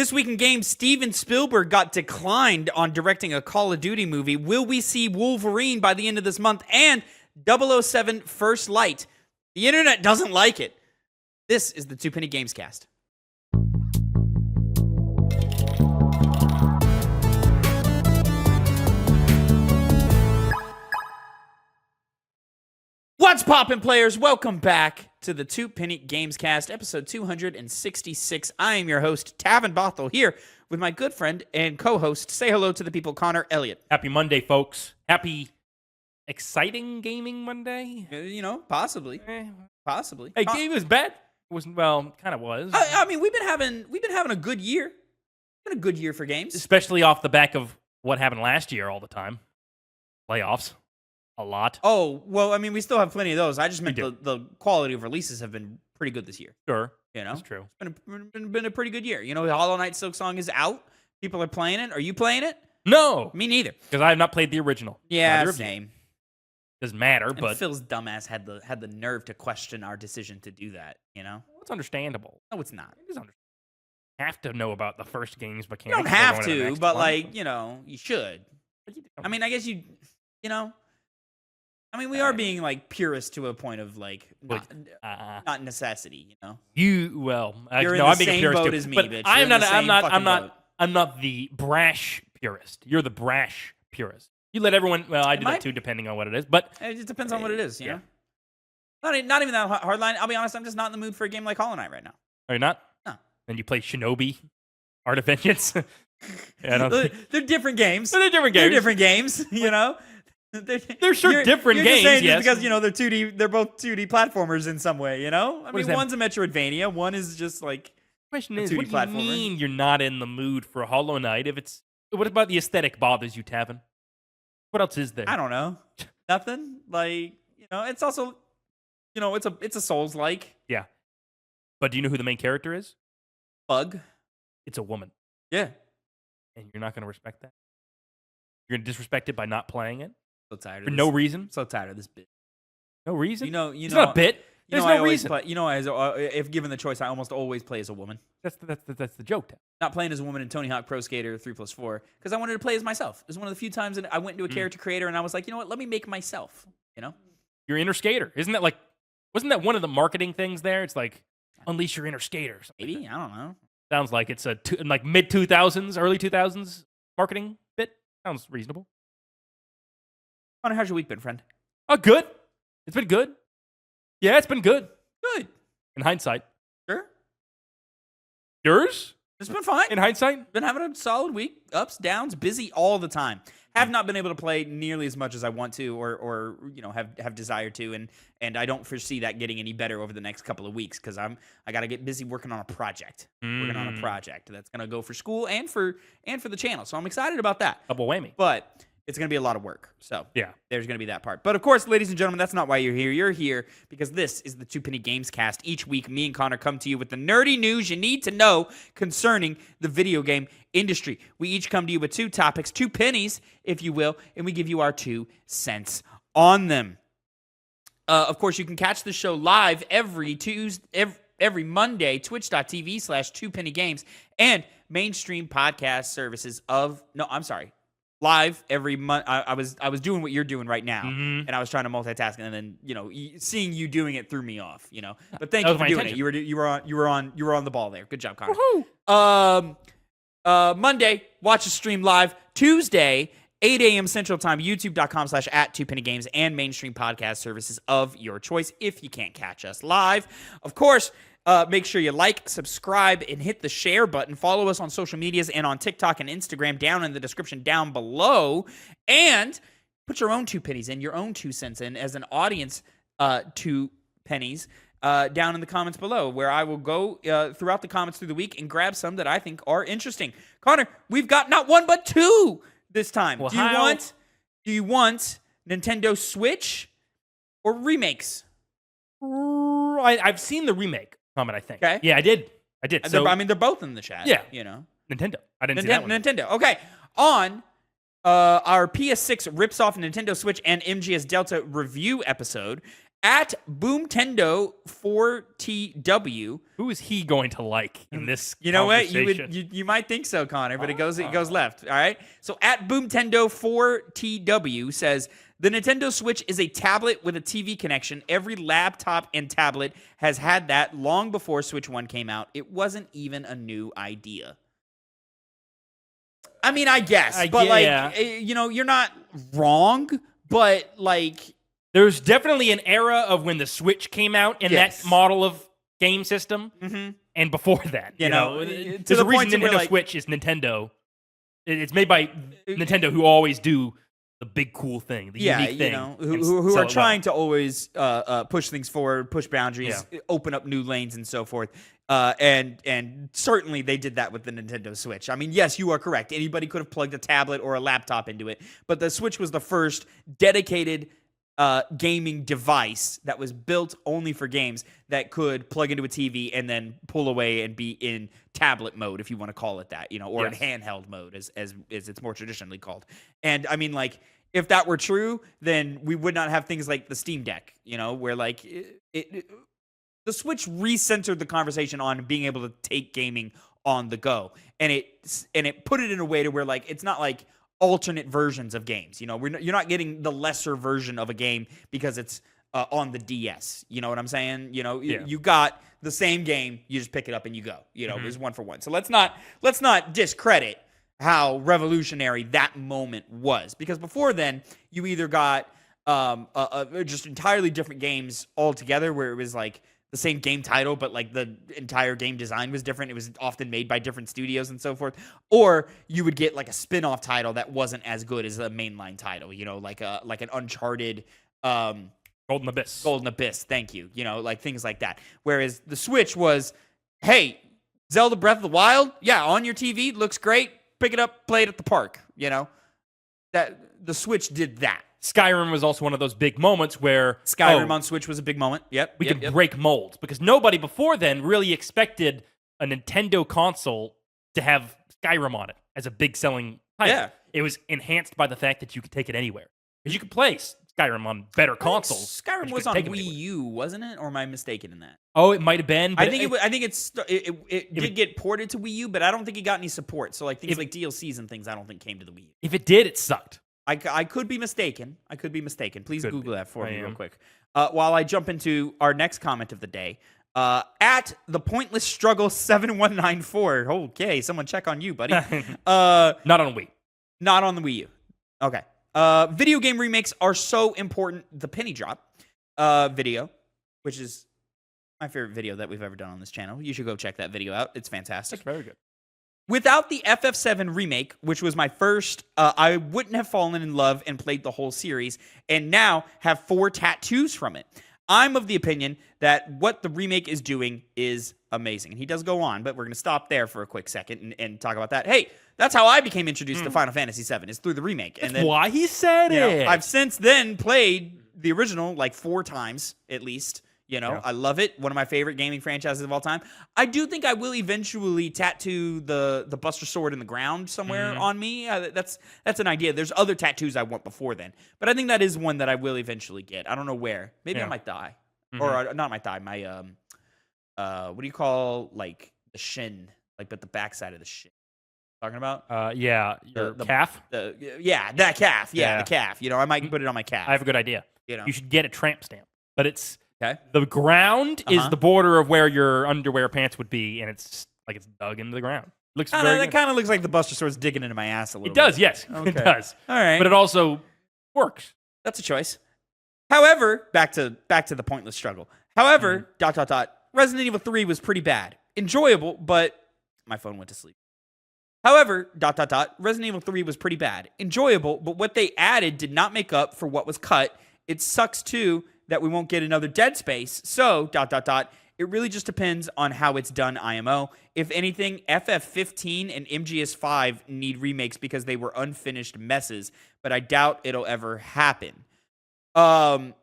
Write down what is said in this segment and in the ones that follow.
This week in games, Steven Spielberg got declined on directing a Call of Duty movie. Will we see Wolverine by the end of this month? And 007 First Light. The internet doesn't like it. This is the Two Penny Gamescast. What's poppin', players? Welcome back to the Two Penny Gamescast, episode 266. I am your host, Tavin Bothel, here with my good friend and co-host. Say hello to the people, Connor Elliott. Happy Monday, folks. Happy, exciting gaming Monday? Possibly. Possibly. Hey, game was bad. It was, well, kind of was. I mean, we've been having a good year. It's been a good year for games. Especially off the back of what happened last year all the time. Layoffs. A lot. Oh, well, I mean, we still have plenty of those. I just meant the quality of releases have been pretty good this year. Sure. That's true. It's been a pretty good year. Hollow Knight Silksong is out. People are playing it. Are you playing it? No. Me neither. Because I have not played the original. Yeah, same. Doesn't matter, and but Phil's dumbass had the nerve to question our decision to do that, Well, it's understandable. No, it's not. It is understandable. Have to know about the first game's mechanics. You don't have to, but you should. I mean, I guess we are being purist to a point of not necessity, You're in the same boat as me, bitch. I'm not the brash purist. You're the brash purist. You let everyone. Well, I do that too, depending on what it is. But it just depends on what it is. You know, not even that hard line. I'll be honest. I'm just not in the mood for a game like Hollow Knight right now. Are you not? No. And you play Shinobi, Art of Vengeance. They're different games. They're different games. They're sure different you're games. Just saying yes, because they're 2D. They're both 2D platformers in some way. I mean, one's a Metroidvania. One is just like. Question is, what do you mean you're not in the mood for Hollow Knight? What about the aesthetic bothers you, Tavin? What else is there? I don't know. Nothing. It's also, it's a Souls-like. Yeah. But do you know who the main character is? Bug. It's a woman. Yeah. And you're not going to respect that? You're going to disrespect it by not playing it? So tired of For this. no reason? So tired of this bit. No reason? It's not a bit. There's no reason. If given the choice, I almost always play as a woman. That's the joke, Tavin. Not playing as a woman in Tony Hawk Pro Skater 3+4 because I wanted to play as myself. It was one of the few times that I went into a character creator and I was like, you know what? Let me make myself. Your inner skater. Isn't that wasn't that one of the marketing things there? It's like, unleash your inner skater. Maybe. I don't know. Sounds like it's a mid-2000s, early 2000s marketing bit. Sounds reasonable. Connor, how's your week been, friend? Oh, good. It's been good. Yeah, it's been good. Good. In hindsight. Sure. Yours? It's been fine. In hindsight? Been having a solid week. Ups, downs, busy all the time. Have not been able to play nearly as much as I want to or have desired to, and I don't foresee that getting any better over the next couple of weeks because I got to get busy working on a project. Working on a project that's going to go for school and for the channel. So I'm excited about that. Double whammy. But it's going to be a lot of work. So yeah, there's going to be that part. But of course, ladies and gentlemen, that's not why you're here. You're here because this is the Two Penny Gamescast. Each week, me and Connor come to you with the nerdy news you need to know concerning the video game industry. We each come to you with two topics, 2 pennies, if you will, and we give you our 2 cents on them. Of course, you can catch the show live every Monday, twitch.tv/2pennygames, and mainstream podcast services live every month. I was doing what you're doing right now, and I was trying to multitask, and then seeing you doing it threw me off. But thank you for doing it. You were on the ball there. Good job, Connor. Woohoo! Monday, watch the stream live. Tuesday, 8 a.m. Central Time, youtube.com/@2pennygames and mainstream podcast services of your choice if you can't catch us live. Of course, make sure you like, subscribe, and hit the share button. Follow us on social medias and on TikTok and Instagram down in the description down below. And put your own 2 pennies in, your own 2 cents in as an audience 2 pennies down in the comments below, where I will go throughout the comments through the week and grab some that I think are interesting. Connor, we've got not 1 but 2 this time. Well, do you want Nintendo Switch or remakes? I've seen the remake comment, I think. Okay. Yeah, I did. So, they're both in the chat. Yeah. Nintendo. I didn't see that one. Nintendo. Okay. On our PS6 rips off Nintendo Switch and MGS Delta review episode, At BoomTendo4TW. Who is he going to like in this? You know what? conversation? You might think so, Connor, but it goes left. All right. So at BoomTendo4TW says the Nintendo Switch is a tablet with a TV connection. Every laptop and tablet has had that long before Switch 1 came out. It wasn't even a new idea. I mean, I guess, you're not wrong, but like. There's definitely an era of when the Switch came out and that model of game system, and before that, you know, there's a reason Nintendo Switch is Nintendo. It's made by Nintendo, who always do the big cool thing, the unique thing, who are trying to always push things forward, push boundaries, open up new lanes, and so forth. And certainly they did that with the Nintendo Switch. I mean, yes, you are correct. Anybody could have plugged a tablet or a laptop into it, but the Switch was the first dedicated gaming device that was built only for games that could plug into a TV and then pull away and be in tablet mode, if you want to call it that, or in handheld mode, as it's more traditionally called. And I mean, like, if that were true, then we would not have things like the Steam Deck, where like the Switch recentered the conversation on being able to take gaming on the go, and it put it in a way to where like it's not like alternate versions of games. You're not getting the lesser version of a game because it's on the DS. You know what I'm saying? You got the same game, you just pick it up and you go. It was one for one. So let's not discredit how revolutionary that moment was, because before then you either got just entirely different games altogether, where it was like the same game title, but like the entire game design was different. It was often made by different studios and so forth. Or you would get like a spin-off title that wasn't as good as a mainline title, like an Uncharted, Golden Abyss. Thank you. Like things like that. Whereas the Switch was, hey, Zelda Breath of the Wild, on your TV, looks great. Pick it up, play it at the park. That the Switch did that. Skyrim was also one of those big moments where Skyrim on Switch was a big moment. We could break molds, because nobody before then really expected a Nintendo console to have Skyrim on it as a big selling title. Yeah. It was enhanced by the fact that you could take it anywhere, because you could play Skyrim on better consoles. Skyrim was on Wii U, wasn't it? Or am I mistaken in that? Oh, it might have been. But I think it did get ported to Wii U, but I don't think it got any support. So like things like DLCs and things, I don't think came to the Wii U. If it did, it sucked. I could be mistaken. Please Google that for me real quick. While I jump into our next comment of the day. At the Pointless Struggle 7194. Okay, someone check on you, buddy. Not on Wii. Not on the Wii U. Okay. Video game remakes are so important. The Penny Drop video, which is my favorite video that we've ever done on this channel. You should go check that video out. It's fantastic. It's very good. Without the FF7 remake, which was my first, I wouldn't have fallen in love and played the whole series, and now have 4 tattoos from it. I'm of the opinion that what the remake is doing is amazing. And he does go on, but we're going to stop there for a quick second and talk about that. Hey, that's how I became introduced to Final Fantasy VII, is through the remake. That's why he said it. I've since then played the original like 4 times at least. I love it. One of my favorite gaming franchises of all time. I do think I will eventually tattoo the Buster Sword in the ground somewhere on me. That's an idea. There's other tattoos I want before then, but I think that is one that I will eventually get. I don't know where. Maybe on my thigh, or not my thigh. My what do you call like the shin? Like, but the backside of the shin. Talking about? Your calf. That calf. Yeah, the calf. I might put it on my calf. I have a good idea. You should get a tramp stamp, but it's. Okay. The ground is the border of where your underwear pants would be, and it's like it's dug into the ground. Looks very that kind of looks like the Buster Sword's digging into my ass a little bit. It does, bit. yes. Okay. It does. All right. But it also works. That's a choice. However, back to the pointless struggle. However, ... Resident Evil 3 was pretty bad. Enjoyable, but my phone went to sleep. However, ... Resident Evil 3 was pretty bad. Enjoyable, but what they added did not make up for what was cut. It sucks too that we won't get another Dead Space. So, ... It really just depends on how it's done, IMO. If anything, FF15 and MGS5 need remakes because they were unfinished messes, but I doubt it'll ever happen. So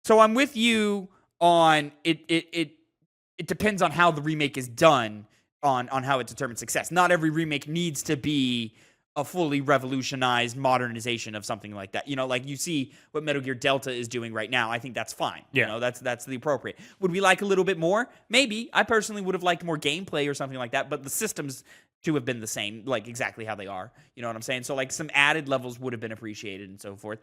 I'm with you on it depends on how the remake is done, on how it determines success. Not every remake needs to be a fully revolutionized modernization of something like that. Like you see what Metal Gear Delta is doing right now. I think that's fine. Yeah. That's the appropriate. Would we like a little bit more? Maybe. I personally would have liked more gameplay or something like that, but the systems to have been the same, like exactly how they are. You know what I'm saying? So like some added levels would have been appreciated and so forth.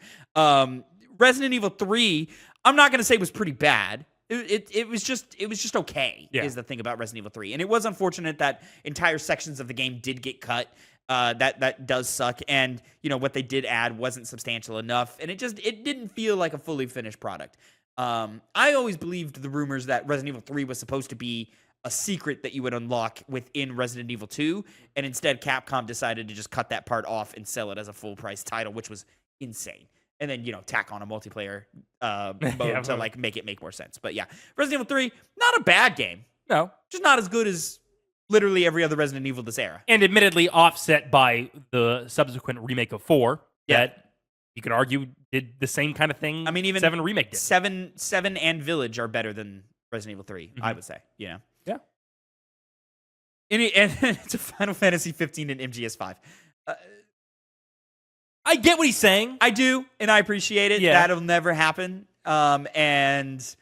Resident Evil 3, I'm not going to say was pretty bad. It was just okay, is the thing about Resident Evil 3. And it was unfortunate that entire sections of the game did get cut. That does suck. And, what they did add wasn't substantial enough. And it didn't feel like a fully finished product. I always believed the rumors that Resident Evil 3 was supposed to be a secret that you would unlock within Resident Evil 2. And instead, Capcom decided to just cut that part off and sell it as a full price title, which was insane. And then, tack on a multiplayer mode to like make it make more sense. But yeah, Resident Evil 3, not a bad game. No. Just not as good as literally every other Resident Evil this era. And admittedly offset by the subsequent remake of 4 that you could argue did the same kind of thing. I mean, even 7 remake did. 7 and Village are better than Resident Evil 3, I would say. Yeah. And it's a Final Fantasy 15 and MGS5. I get what he's saying. I do, and I appreciate it. Yeah. That'll never happen. And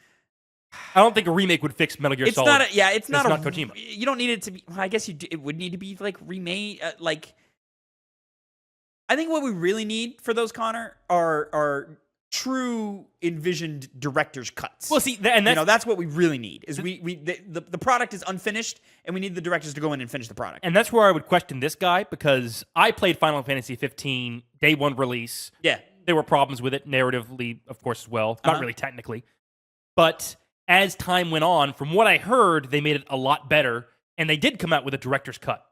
I don't think a remake would fix Metal Gear Solid. It's not Kojima. You don't need it to be. Well, I guess it would need to be like remade. I think what we really need for those, Connor, are true envisioned director's cuts. Well, see, and that's what we really need. Is the product is unfinished, and we need the directors to go in and finish the product. And that's where I would question this guy, because I played Final Fantasy 15 day one release. Yeah, there were problems with it narratively, of course, as well. Not really technically, but as time went on, from what I heard, they made it a lot better, and they did come out with a director's cut,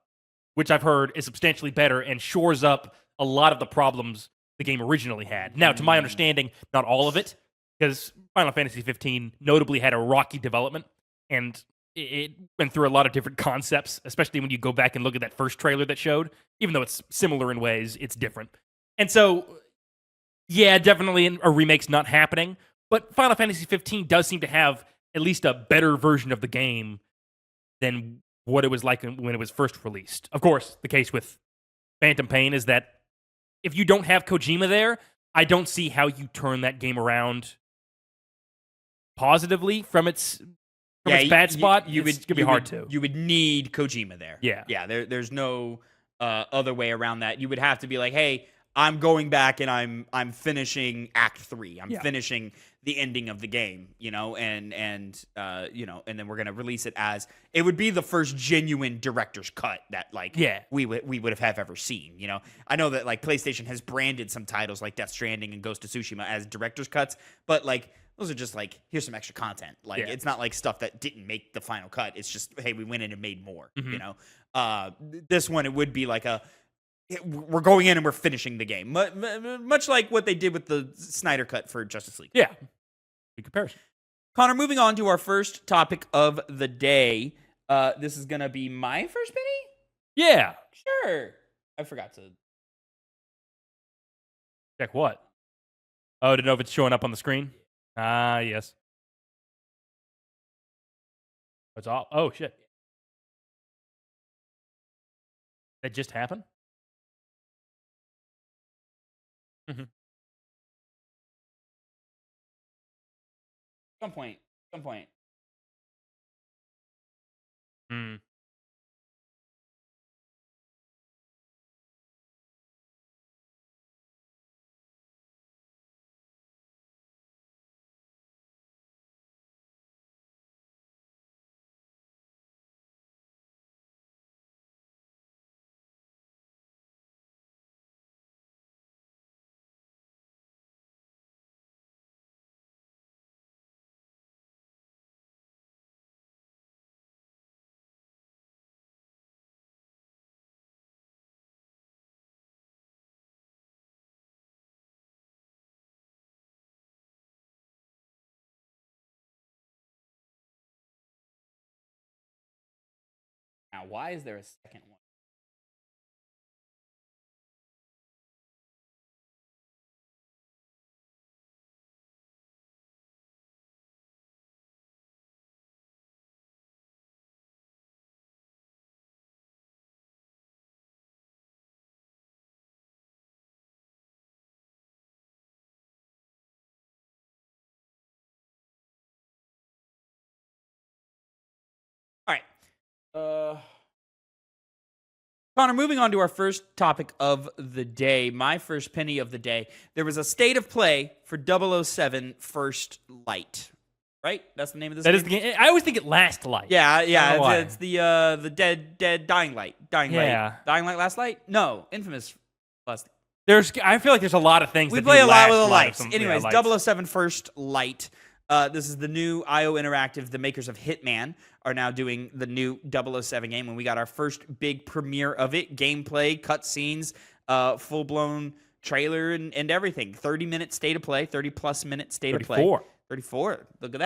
which I've heard is substantially better and shores up a lot of the problems the game originally had. Now, to my understanding, not all of it, because Final Fantasy 15 notably had a rocky development, and it went through a lot of different concepts, especially when you go back and look at that first trailer that showed. Even though it's similar in ways, it's different. And so, yeah, definitely a remake's not happening, but Final Fantasy 15 does seem to have at least a better version of the game than what it was like when it was first released. Of course, the case with Phantom Pain is that if you don't have Kojima there, I don't see how you turn that game around positively from its bad spot. It's gonna be hard to. You would need Kojima there. Yeah. There's no other way around that. You would have to be like, hey, I'm going back and I'm finishing Act 3. I'm finishing the ending of the game, and then we're gonna release it as it would be the first genuine director's cut that we would have ever seen. I know that like PlayStation has branded some titles like Death Stranding and Ghost of Tsushima as director's cuts, but like those are just like, here's some extra content. It's not like stuff that didn't make the final cut. It's just, hey, we went in and made more. This one, it would be like we're going in and we're finishing the game, much like what they did with the Snyder cut for Justice League. Yeah. Good comparison. Connor, moving on to our first topic of the day. This is going to be my first penny? Yeah. Sure. I forgot to. Check what? Oh, to know if it's showing up on the screen? Ah, yes. What's all? Oh, shit. That just happened? Mm-hmm. Some point. Hmm. Now, why is there a second one? Connor, moving on to our first topic of the day, my first penny of the day. There was a state of play for 007 First Light. Right? That's the name of this game? That is the game. I always think it Last Light. Yeah. It's the dead Dying Light. Dying Light. Dying Light, Last Light? No. Infamous Last. I feel like there's a lot of things. We play a lot with the lights. Anyways, 007 First Light. This is the new IO Interactive. The makers of Hitman are now doing the new 007 game. When we got our first big premiere of it, gameplay, cutscenes, full-blown trailer, and everything. 30-minute state of play, 30-plus minute state of play. 34. Look at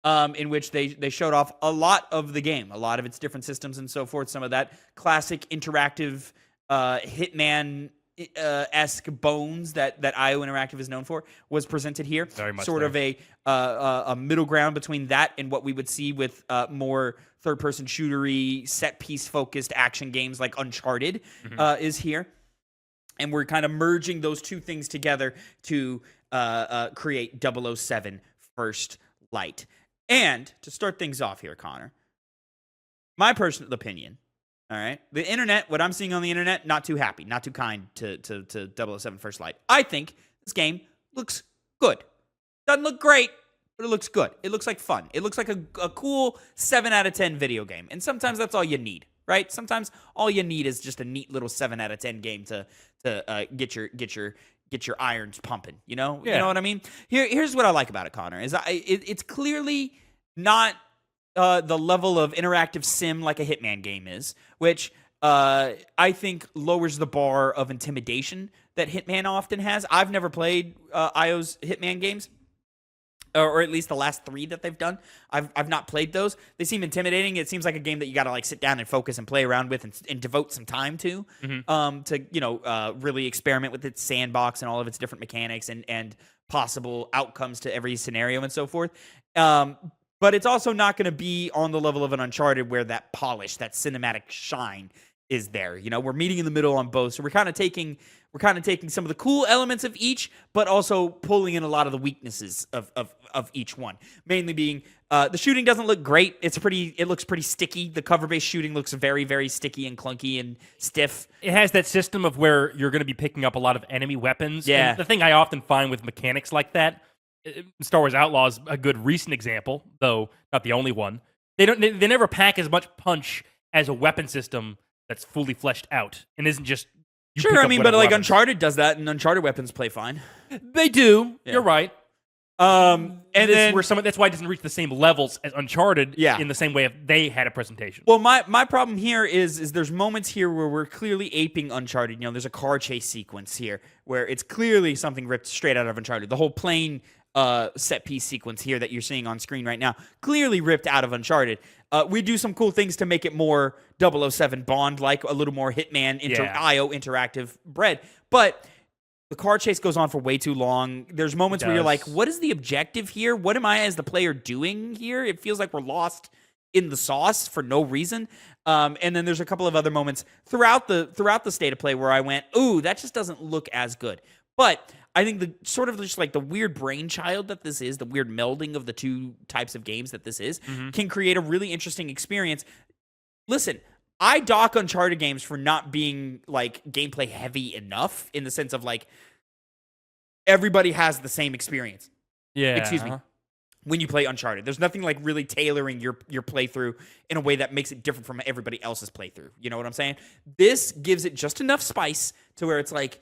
that. In which they showed off a lot of the game, a lot of its different systems and so forth. Some of that classic interactive Hitman esque bones that IO Interactive is known for was presented here. Very much sort of a middle ground between that and what we would see with more third-person shootery, set-piece focused action games like Uncharted is here. And we're kind of merging those two things together to create 007 First Light. And to start things off here, Connor, my personal opinion, all right, the internet, what I'm seeing on the internet, not too happy, not too kind to 007 First Light. I think this game looks good. Doesn't look great, but it looks good. It looks like fun. It looks like a cool 7 out of 10 video game. And sometimes that's all you need, right? Sometimes all you need is just a neat little 7 out of 10 game to get your irons pumping, you know? Yeah. You know what I mean? Here's what I like about it, Connor, is it's clearly not the level of interactive sim like a Hitman game is, which I think lowers the bar of intimidation that Hitman often has. I've never played IO's Hitman games, or at least the last 3 that they've done. I've not played those. They seem intimidating. It seems like a game that you got to like sit down and focus and play around with and devote some time to, really experiment with its sandbox and all of its different mechanics and possible outcomes to every scenario and so forth. But it's also not going to be on the level of an Uncharted where that polish, that cinematic shine is there. You know, we're meeting in the middle on both. So we're kind of taking some of the cool elements of each, but also pulling in a lot of the weaknesses of each one. Mainly being the shooting doesn't look great. It looks pretty sticky. The cover-based shooting looks very, very sticky and clunky and stiff. It has that system of where you're going to be picking up a lot of enemy weapons. Yeah. And the thing I often find with mechanics like that, Star Wars Outlaws a good recent example, though not the only one. They never pack as much punch as a weapon system that's fully fleshed out and isn't just sure. I mean, but like weapons. Uncharted does that, and Uncharted weapons play fine. They do. Yeah. You're right. And then that's why it doesn't reach the same levels as Uncharted. Yeah. In the same way if they had a presentation. Well, my problem here is there's moments here where we're clearly aping Uncharted. You know, there's a car chase sequence here where it's clearly something ripped straight out of Uncharted. The whole plane set piece sequence here that you're seeing on screen right now, clearly ripped out of Uncharted. We do some cool things to make it more 007 Bond like, a little more Hitman IO interactive bread. But the car chase goes on for way too long. There's moments where you're like, what is the objective here? What am I as the player doing here? It feels like we're lost in the sauce for no reason. And then there's a couple of other moments throughout the state of play where I went, ooh, that just doesn't look as good. But I think the sort of just like the weird brainchild that this is, the weird melding of the two types of games that this is, can create a really interesting experience. Listen, I dock Uncharted games for not being like gameplay heavy enough in the sense of like everybody has the same experience. Yeah. Excuse me. When you play Uncharted, there's nothing like really tailoring your playthrough in a way that makes it different from everybody else's playthrough. You know what I'm saying? This gives it just enough spice to where it's like,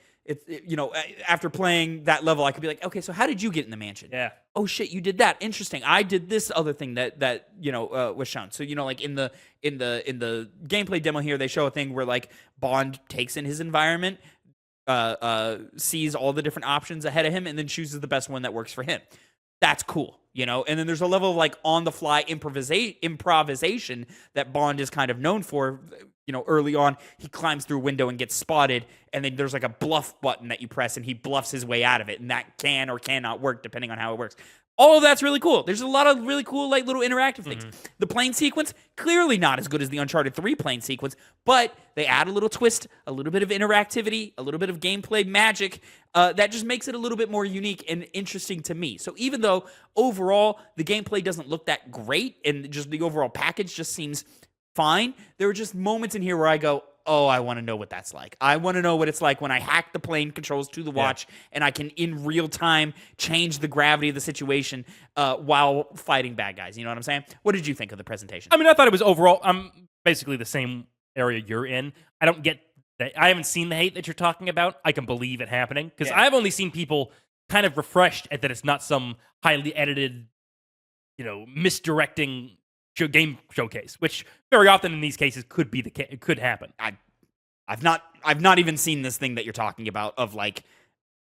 after playing that level, I could be like, okay, so how did you get in the mansion? Yeah. Oh shit, you did that. Interesting. I did this other thing that was shown. So like in the gameplay demo here, they show a thing where like Bond takes in his environment, sees all the different options ahead of him, and then chooses the best one that works for him. That's cool, And then there's a level of like on the fly improvisation that Bond is kind of known for. Early on, he climbs through a window and gets spotted, and then there's like a bluff button that you press, and he bluffs his way out of it, and that can or cannot work depending on how it works. All of that's really cool. There's a lot of really cool, like, little interactive things. The plane sequence, clearly not as good as the Uncharted 3 plane sequence, but they add a little twist, a little bit of interactivity, a little bit of gameplay magic that just makes it a little bit more unique and interesting to me. So even though overall the gameplay doesn't look that great, and just the overall package just seems fine. There were just moments in here where I go, oh, I want to know what that's like. I want to know what it's like when I hack the plane controls to the watch and I can, in real time, change the gravity of the situation while fighting bad guys. You know what I'm saying? What did you think of the presentation? I mean, I thought it was overall, basically the same area you're in. I don't get that. I haven't seen the hate that you're talking about. I can believe it happening because I've only seen people kind of refreshed at that it's not some highly edited, misdirecting game showcase, which very often in these cases could be it could happen. I've not even seen this thing that you're talking about of like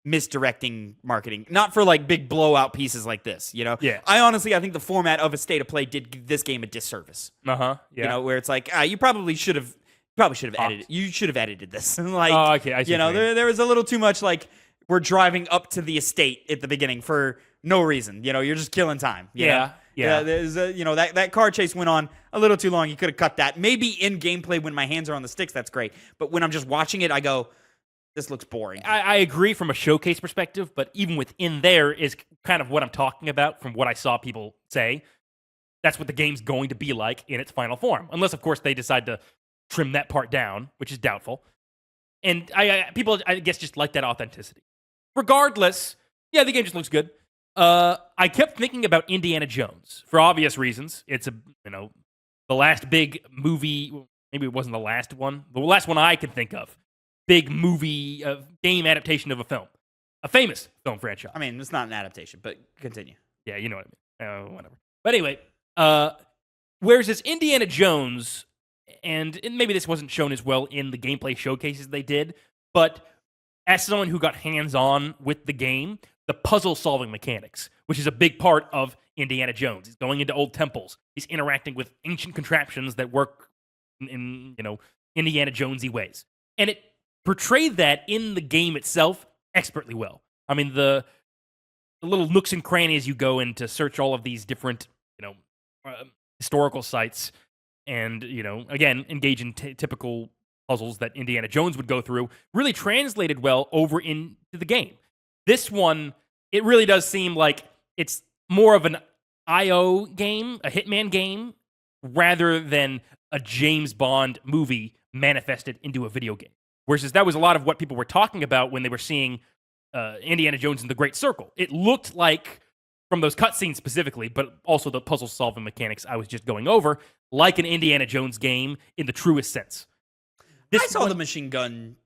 misdirecting marketing, not for like big blowout pieces like this. I think the format of a state of play did this game a disservice. Where it's like you probably should have edited. You should have edited this. Like, oh, okay, I see. There was a little too much like we're driving up to the estate at the beginning for no reason. You're just killing time. There's that car chase went on a little too long. You could have cut that. Maybe in gameplay when my hands are on the sticks, that's great. But when I'm just watching it, I go, this looks boring. I agree from a showcase perspective, but even within there is kind of what I'm talking about from what I saw people say. That's what the game's going to be like in its final form. Unless, of course, they decide to trim that part down, which is doubtful. And people, I guess, just like that authenticity. Regardless, the game just looks good. I kept thinking about Indiana Jones for obvious reasons. It's the last big movie. Maybe it wasn't the last one. The last one I can think of. Big movie game adaptation of a film, a famous film franchise. I mean, it's not an adaptation, but continue. Yeah, you know what I mean. Whatever. But anyway, whereas this Indiana Jones, and maybe this wasn't shown as well in the gameplay showcases they did, but as someone who got hands-on with the game, the puzzle-solving mechanics, which is a big part of Indiana Jones. He's going into old temples. He's interacting with ancient contraptions that work in Indiana Jonesy ways. And it portrayed that in the game itself expertly well. I mean, the little nooks and crannies you go in to search all of these different, historical sites and, again, engage in typical puzzles that Indiana Jones would go through, really translated well over into the game. This one, it really does seem like it's more of an IO game, a Hitman game, rather than a James Bond movie manifested into a video game. Whereas that was a lot of what people were talking about when they were seeing Indiana Jones and the Great Circle. It looked like, from those cutscenes specifically, but also the puzzle-solving mechanics I was just going over, like an Indiana Jones game in the truest sense. I saw the machine gun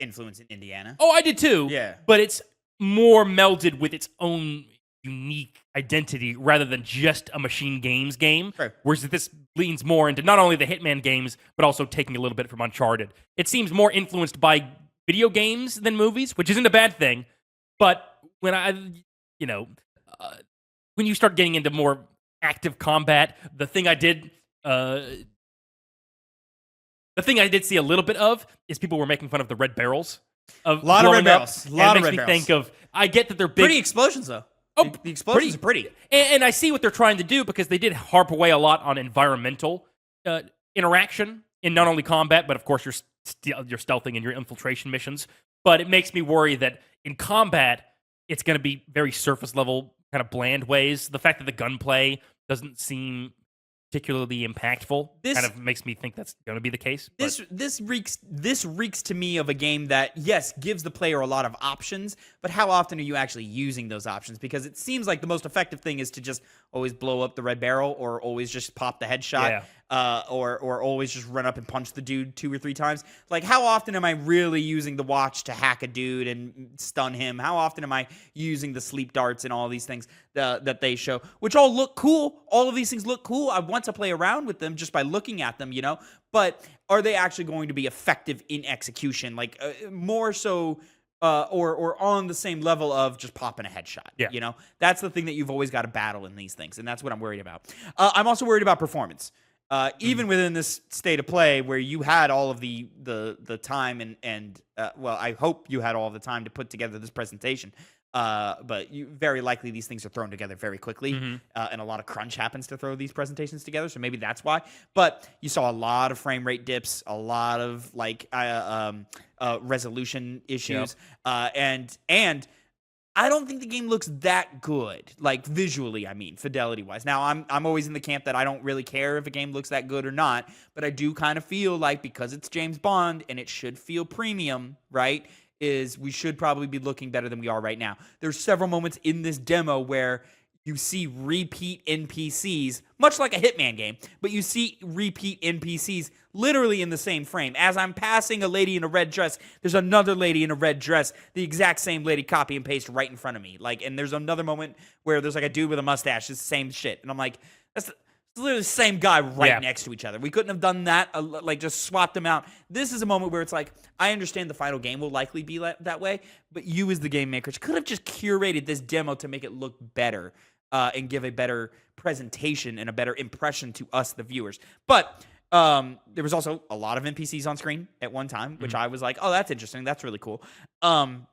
influence in Indiana. Oh, I did too. Yeah. But it's more melded with its own unique identity rather than just a machine games game. Right. Whereas this leans more into not only the Hitman games, but also taking a little bit from Uncharted. It seems more influenced by video games than movies, which isn't a bad thing. But when when you start getting into more active combat, the thing I did see a little bit of is people were making fun of the red barrels. A lot of red barrels. I get that they're big. Pretty explosions, though. Oh, the explosions are pretty. And I see what they're trying to do because they did harp away a lot on environmental interaction in not only combat, but of course your stealthing and your infiltration missions. But it makes me worry that in combat, it's going to be very surface level, kind of bland ways. The fact that the gunplay doesn't seem particularly impactful kind of makes me think that's going to be the case. This reeks to me of a game that, yes, gives the player a lot of options, but how often are you actually using those options? Because it seems like the most effective thing is to just always blow up the red barrel or always just pop the headshot or always just run up and punch the dude 2 or 3 times. Like, how often am I really using the watch to hack a dude and stun him? How often am I using the sleep darts and all these things that they show, which all look cool? All of these things look cool. I want to play around with them just by looking at them, but are they actually going to be effective in execution? Like more so or on the same level of just popping a headshot. Yeah. That's the thing that you've always got to battle in these things, and that's what I'm worried about. I'm also worried about performance. Even within this state of play where you had all of the time and I hope you had all of the time to put together this presentation. But very likely these things are thrown together very quickly, and a lot of crunch happens to throw these presentations together. So maybe that's why. But you saw a lot of frame rate dips, a lot of resolution issues, and I don't think the game looks that good, like visually, I mean, fidelity-wise. Now, I'm always in the camp that I don't really care if a game looks that good or not, but I do kind of feel like because it's James Bond and it should feel premium, right, is we should probably be looking better than we are right now. There's several moments in this demo where you see repeat NPCs, much like a Hitman game, but you see repeat NPCs literally in the same frame. As I'm passing a lady in a red dress, there's another lady in a red dress, the exact same lady, copy and paste right in front of me. Like, and there's another moment where there's like a dude with a mustache, it's the same shit. And I'm like, that's literally the same guy right next to each other. We couldn't have done that, like just swapped them out. This is a moment where it's like, I understand the final game will likely be that way, but you as the game makers could have just curated this demo to make it look better. And give a better presentation and a better impression to us, the viewers. But there was also a lot of NPCs on screen at one time, which I was like, oh, that's interesting. That's really cool. And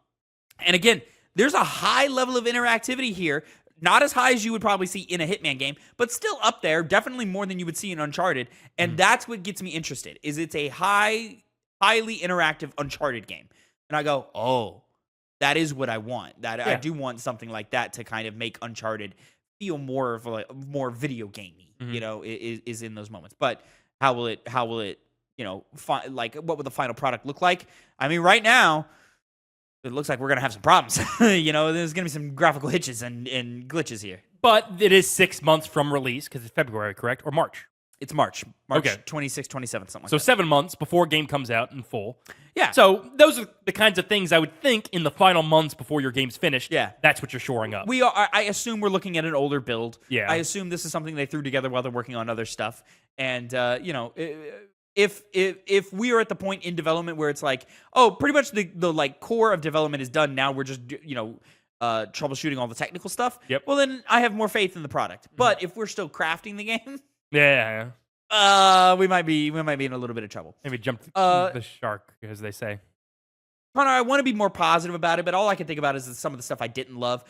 again, there's a high level of interactivity here. Not as high as you would probably see in a Hitman game, but still up there. Definitely more than you would see in Uncharted. And that's what gets me interested, is it's a highly interactive Uncharted game. And I go, oh, that is what I want. I do want something like that to kind of make Uncharted feel more of more video gamey. You know, is in those moments. But how will it? You know, what would the final product look like? I mean, right now, it looks like we're gonna have some problems. You know, there's gonna be some graphical hitches and glitches here. But it is 6 months from release because it's February, correct, or March? It's March 26th, 27th, something like that. So 7 months before game comes out in full. Yeah. So those are the kinds of things I would think in the final months before your game's finished. Yeah. That's what you're shoring up. I assume we're looking at an older build. Yeah. I assume this is something they threw together while they're working on other stuff. And, you know, if we are at the point in development where it's like, oh, pretty much the like core of development is done now, we're just, you know, troubleshooting all the technical stuff. Yep. Well, then I have more faith in the product. But if we're still crafting the game, we might be in a little bit of trouble. Maybe jump the shark, as they say. Connor, I want to be more positive about it, but all I can think about is some of the stuff I didn't love.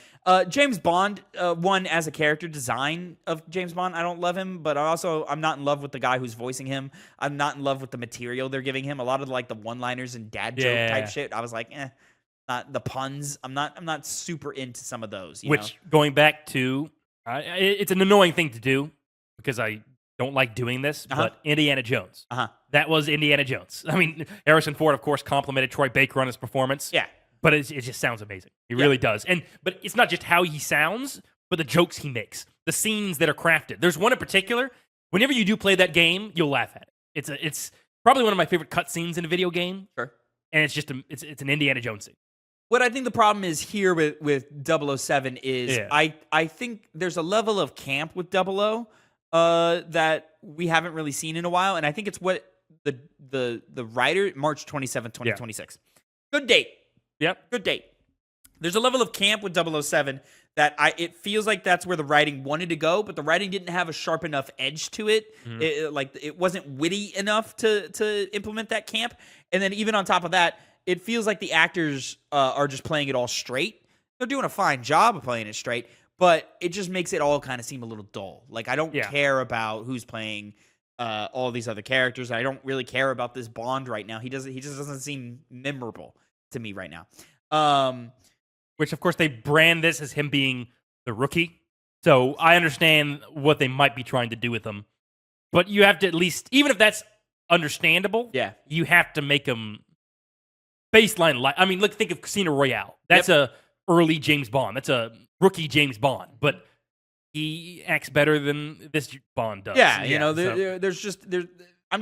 James Bond, one as a character design of James Bond, I don't love him, but I'm not in love with the guy who's voicing him. I'm not in love with the material they're giving him. A lot of like the one-liners and dad joke type shit, I was like, not the puns. I'm not super into some of those. You know? Going back to, it's an annoying thing to do because I don't like doing this, but Indiana Jones. That was Indiana Jones. I mean, Harrison Ford, of course, complimented Troy Baker on his performance. Yeah. But it just sounds amazing. He really does. But it's not just how he sounds, but the jokes he makes, the scenes that are crafted. There's one in particular, whenever you do play that game, you'll laugh at it. It's probably one of my favorite cutscenes in a video game. Sure. And it's just it's an Indiana Jones scene. What I think the problem is here with 007 is I think there's a level of camp with 00 that we haven't really seen in a while, and I think it's what the writer, March 27th, 2026. Good date. Yep. Good date. There's a level of camp with 007 that it feels like that's where the writing wanted to go, but the writing didn't have a sharp enough edge to it. It wasn't witty enough to implement that camp. And then even on top of that, it feels like the actors are just playing it all straight. They're doing a fine job of playing it straight, but it just makes it all kind of seem a little dull. Like, I don't care about who's playing all these other characters. I don't really care about this Bond right now. He just doesn't seem memorable to me right now. Which, of course, they brand this as him being the rookie. So I understand what they might be trying to do with him. But you have to at least, even if that's understandable, you have to make him baseline. I mean, think of Casino Royale. That's a early James Bond. That's a rookie James Bond. But he acts better than this Bond does. I'm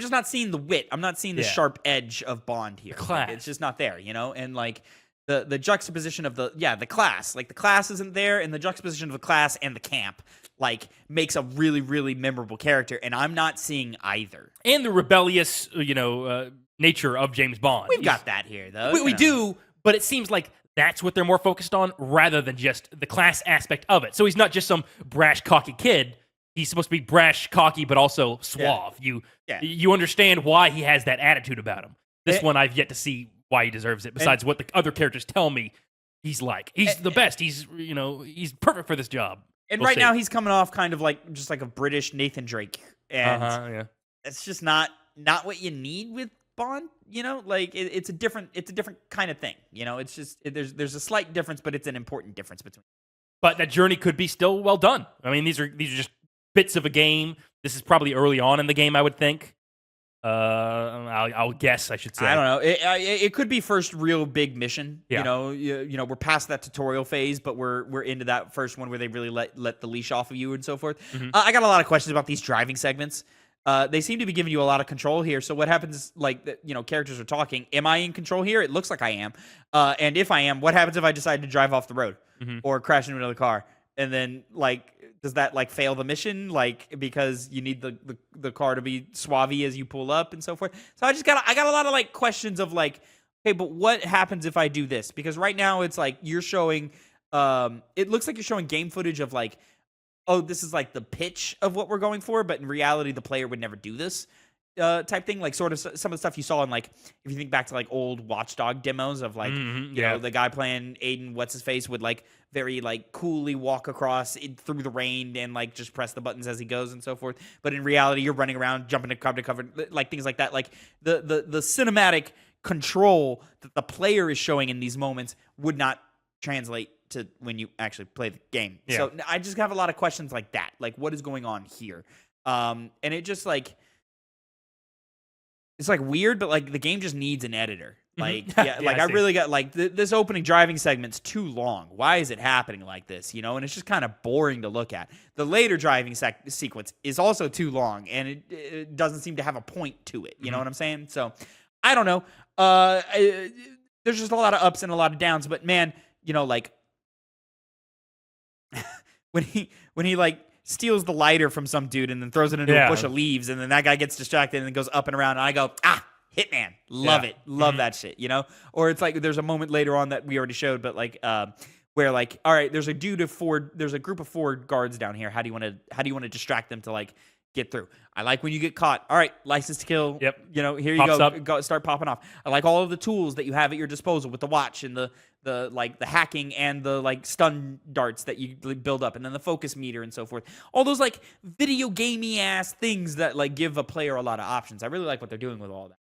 just not seeing the wit. I'm not seeing the sharp edge of Bond here. The class. Like, it's just not there, And like the juxtaposition of the class. Like, the class isn't there, and the juxtaposition of the class and the camp like makes a really, really memorable character, and I'm not seeing either. And the rebellious, nature of James Bond. We've got that here, though. We do, but it seems like that's what they're more focused on rather than just the class aspect of it. So he's not just some brash, cocky kid. He's supposed to be brash, cocky, but also suave. You understand why he has that attitude about him. This one, I've yet to see why he deserves it, besides what the other characters tell me he's like. He's the best. He's perfect for this job. And right now, he's coming off kind of like a British Nathan Drake. And it's just not what you need with Bond. Like it's a different kind of thing. It's just there's a slight difference, but it's an important difference between. But that journey could be still well done. I mean, these are just bits of a game. This is probably early on in the game, I would think. I'll guess, I should say. I don't know. It could be first real big mission. Yeah. We're past that tutorial phase, but we're into that first one where they really let the leash off of you and so forth. Mm-hmm. I got a lot of questions about these driving segments. They seem to be giving you a lot of control here. So what happens? Characters are talking. Am I in control here? It looks like I am. And if I am, what happens if I decide to drive off the road or crash into another car? And then does that fail the mission? Because you need the car to be suave as you pull up and so forth. So I got a lot of questions of okay, but what happens if I do this? Because right now it's you're showing, it looks like you're showing game footage of oh, this is the pitch of what we're going for, but in reality the player would never do this type thing. Sort of some of the stuff you saw in if you think back to old Watchdog demos of the guy playing Aiden, what's his face, would very coolly walk across through the rain and just press the buttons as he goes and so forth. But in reality, you're running around, jumping to cover, things like that. The cinematic control that the player is showing in these moments would not translate to when you actually play the game. Yeah. So I just have a lot of questions like that. What is going on here? And it just it's weird, but the game just needs an editor. I really got this opening driving segment's too long. Why is it happening like this? And it's just kind of boring to look at. The later driving sequence is also too long, and it doesn't seem to have a point to it. You know what I'm saying? So I don't know. There's just a lot of ups and a lot of downs. But man, when he steals the lighter from some dude and then throws it into a bush of leaves, and then that guy gets distracted and then goes up and around, and I go, Hitman. Love it. Love that shit, Or it's there's a moment later on that we already showed, but where all right, there's a group of 4 guards down here. How do you want to distract them to get through? I like when you get caught. All right, license to kill. Yep. Here you go. Start popping off. I like all of the tools that you have at your disposal with the watch and the hacking and the stun darts that you build up, and then the focus meter and so forth. All those video gamey ass things that give a player a lot of options. I really like what they're doing with all that.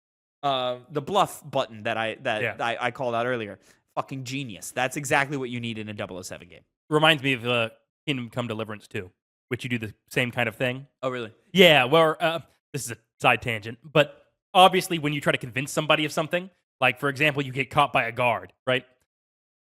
The bluff button that I called out earlier, fucking genius. That's exactly what you need in a 007 game. Reminds me of Kingdom Come Deliverance 2, which you do the same kind of thing. Oh, really? Yeah, well, this is a side tangent, but obviously when you try to convince somebody of something, for example, you get caught by a guard, right?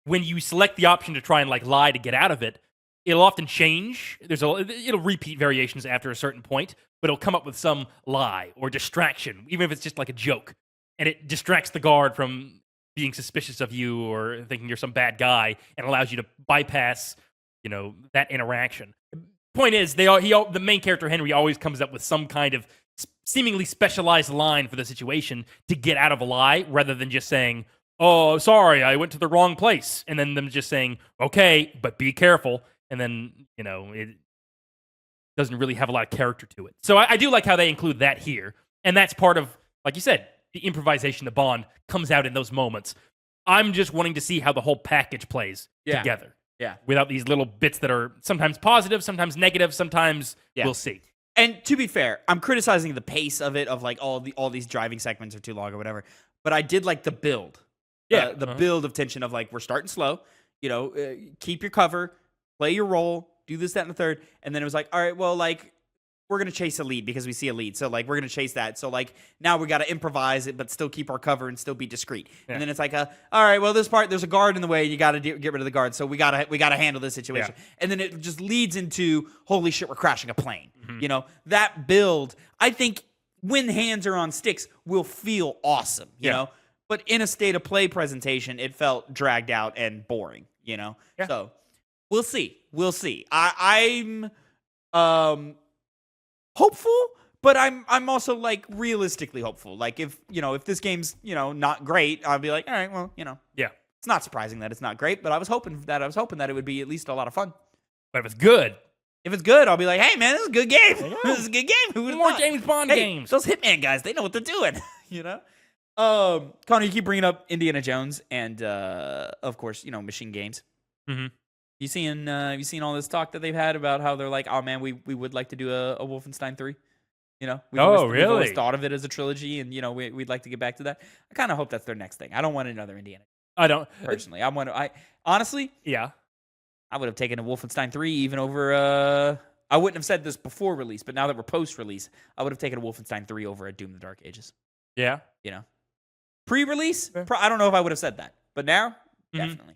When you select the option to try and lie to get out of it, it'll often change. It'll repeat variations after a certain point, but it'll come up with some lie or distraction, even if it's just a joke. And it distracts the guard from being suspicious of you or thinking you're some bad guy, and allows you to bypass, that interaction. Point is, the main character Henry always comes up with some kind of seemingly specialized line for the situation to get out of a lie, rather than just saying, "Oh, sorry, I went to the wrong place," and then them just saying, "Okay, but be careful," and then it doesn't really have a lot of character to it. So I do like how they include that here, and that's part of, like you said, the improvisation of Bond comes out in those moments. I'm just wanting to see how the whole package plays together. Yeah. Without these little bits that are sometimes positive, sometimes negative, sometimes we'll see. And to be fair, I'm criticizing the pace of it, of all these driving segments are too long or whatever. But I did like the build. Yeah. The build of tension of we're starting slow, keep your cover, play your role, do this, that, and the third. And then it was all right, well, we're going to chase a lead because we see a lead. So, we're going to chase that. So, now we got to improvise it, but still keep our cover and still be discreet. Yeah. And then it's all right, well, this part, there's a guard in the way. You got to get rid of the guard. So we got to handle this situation. Yeah. And then it just leads into, holy shit, we're crashing a plane. Mm-hmm. That build, I think when hands are on sticks, will feel awesome, you know? But in a state of play presentation, it felt dragged out and boring, Yeah. So we'll see. I'm hopeful, but I'm also realistically hopeful. If this game's not great, I'll be all right, well, it's not surprising that it's not great, but I was hoping that it would be at least a lot of fun. But if it's good, I'll be like, hey man, this is a good game. This is a good game. Who would more James Bond games? Those Hitman guys, they know what they're doing. Connor, you keep bringing up Indiana Jones and of course, Machine Games. Mm-hmm. You seen all this talk that they've had about how they're oh man, we would like to do a Wolfenstein 3? You know, we've really? always thought of it as a trilogy, and we'd like to get back to that. I kind of hope that's their next thing. I don't want another Indiana. I don't personally. I honestly, yeah, I would have taken a Wolfenstein 3 even over. I wouldn't have said this before release, but now that we're post release, I would have taken a Wolfenstein 3 over a Doom: The Dark Ages. Yeah, Pre-release, I don't know if I would have said that, but now, definitely.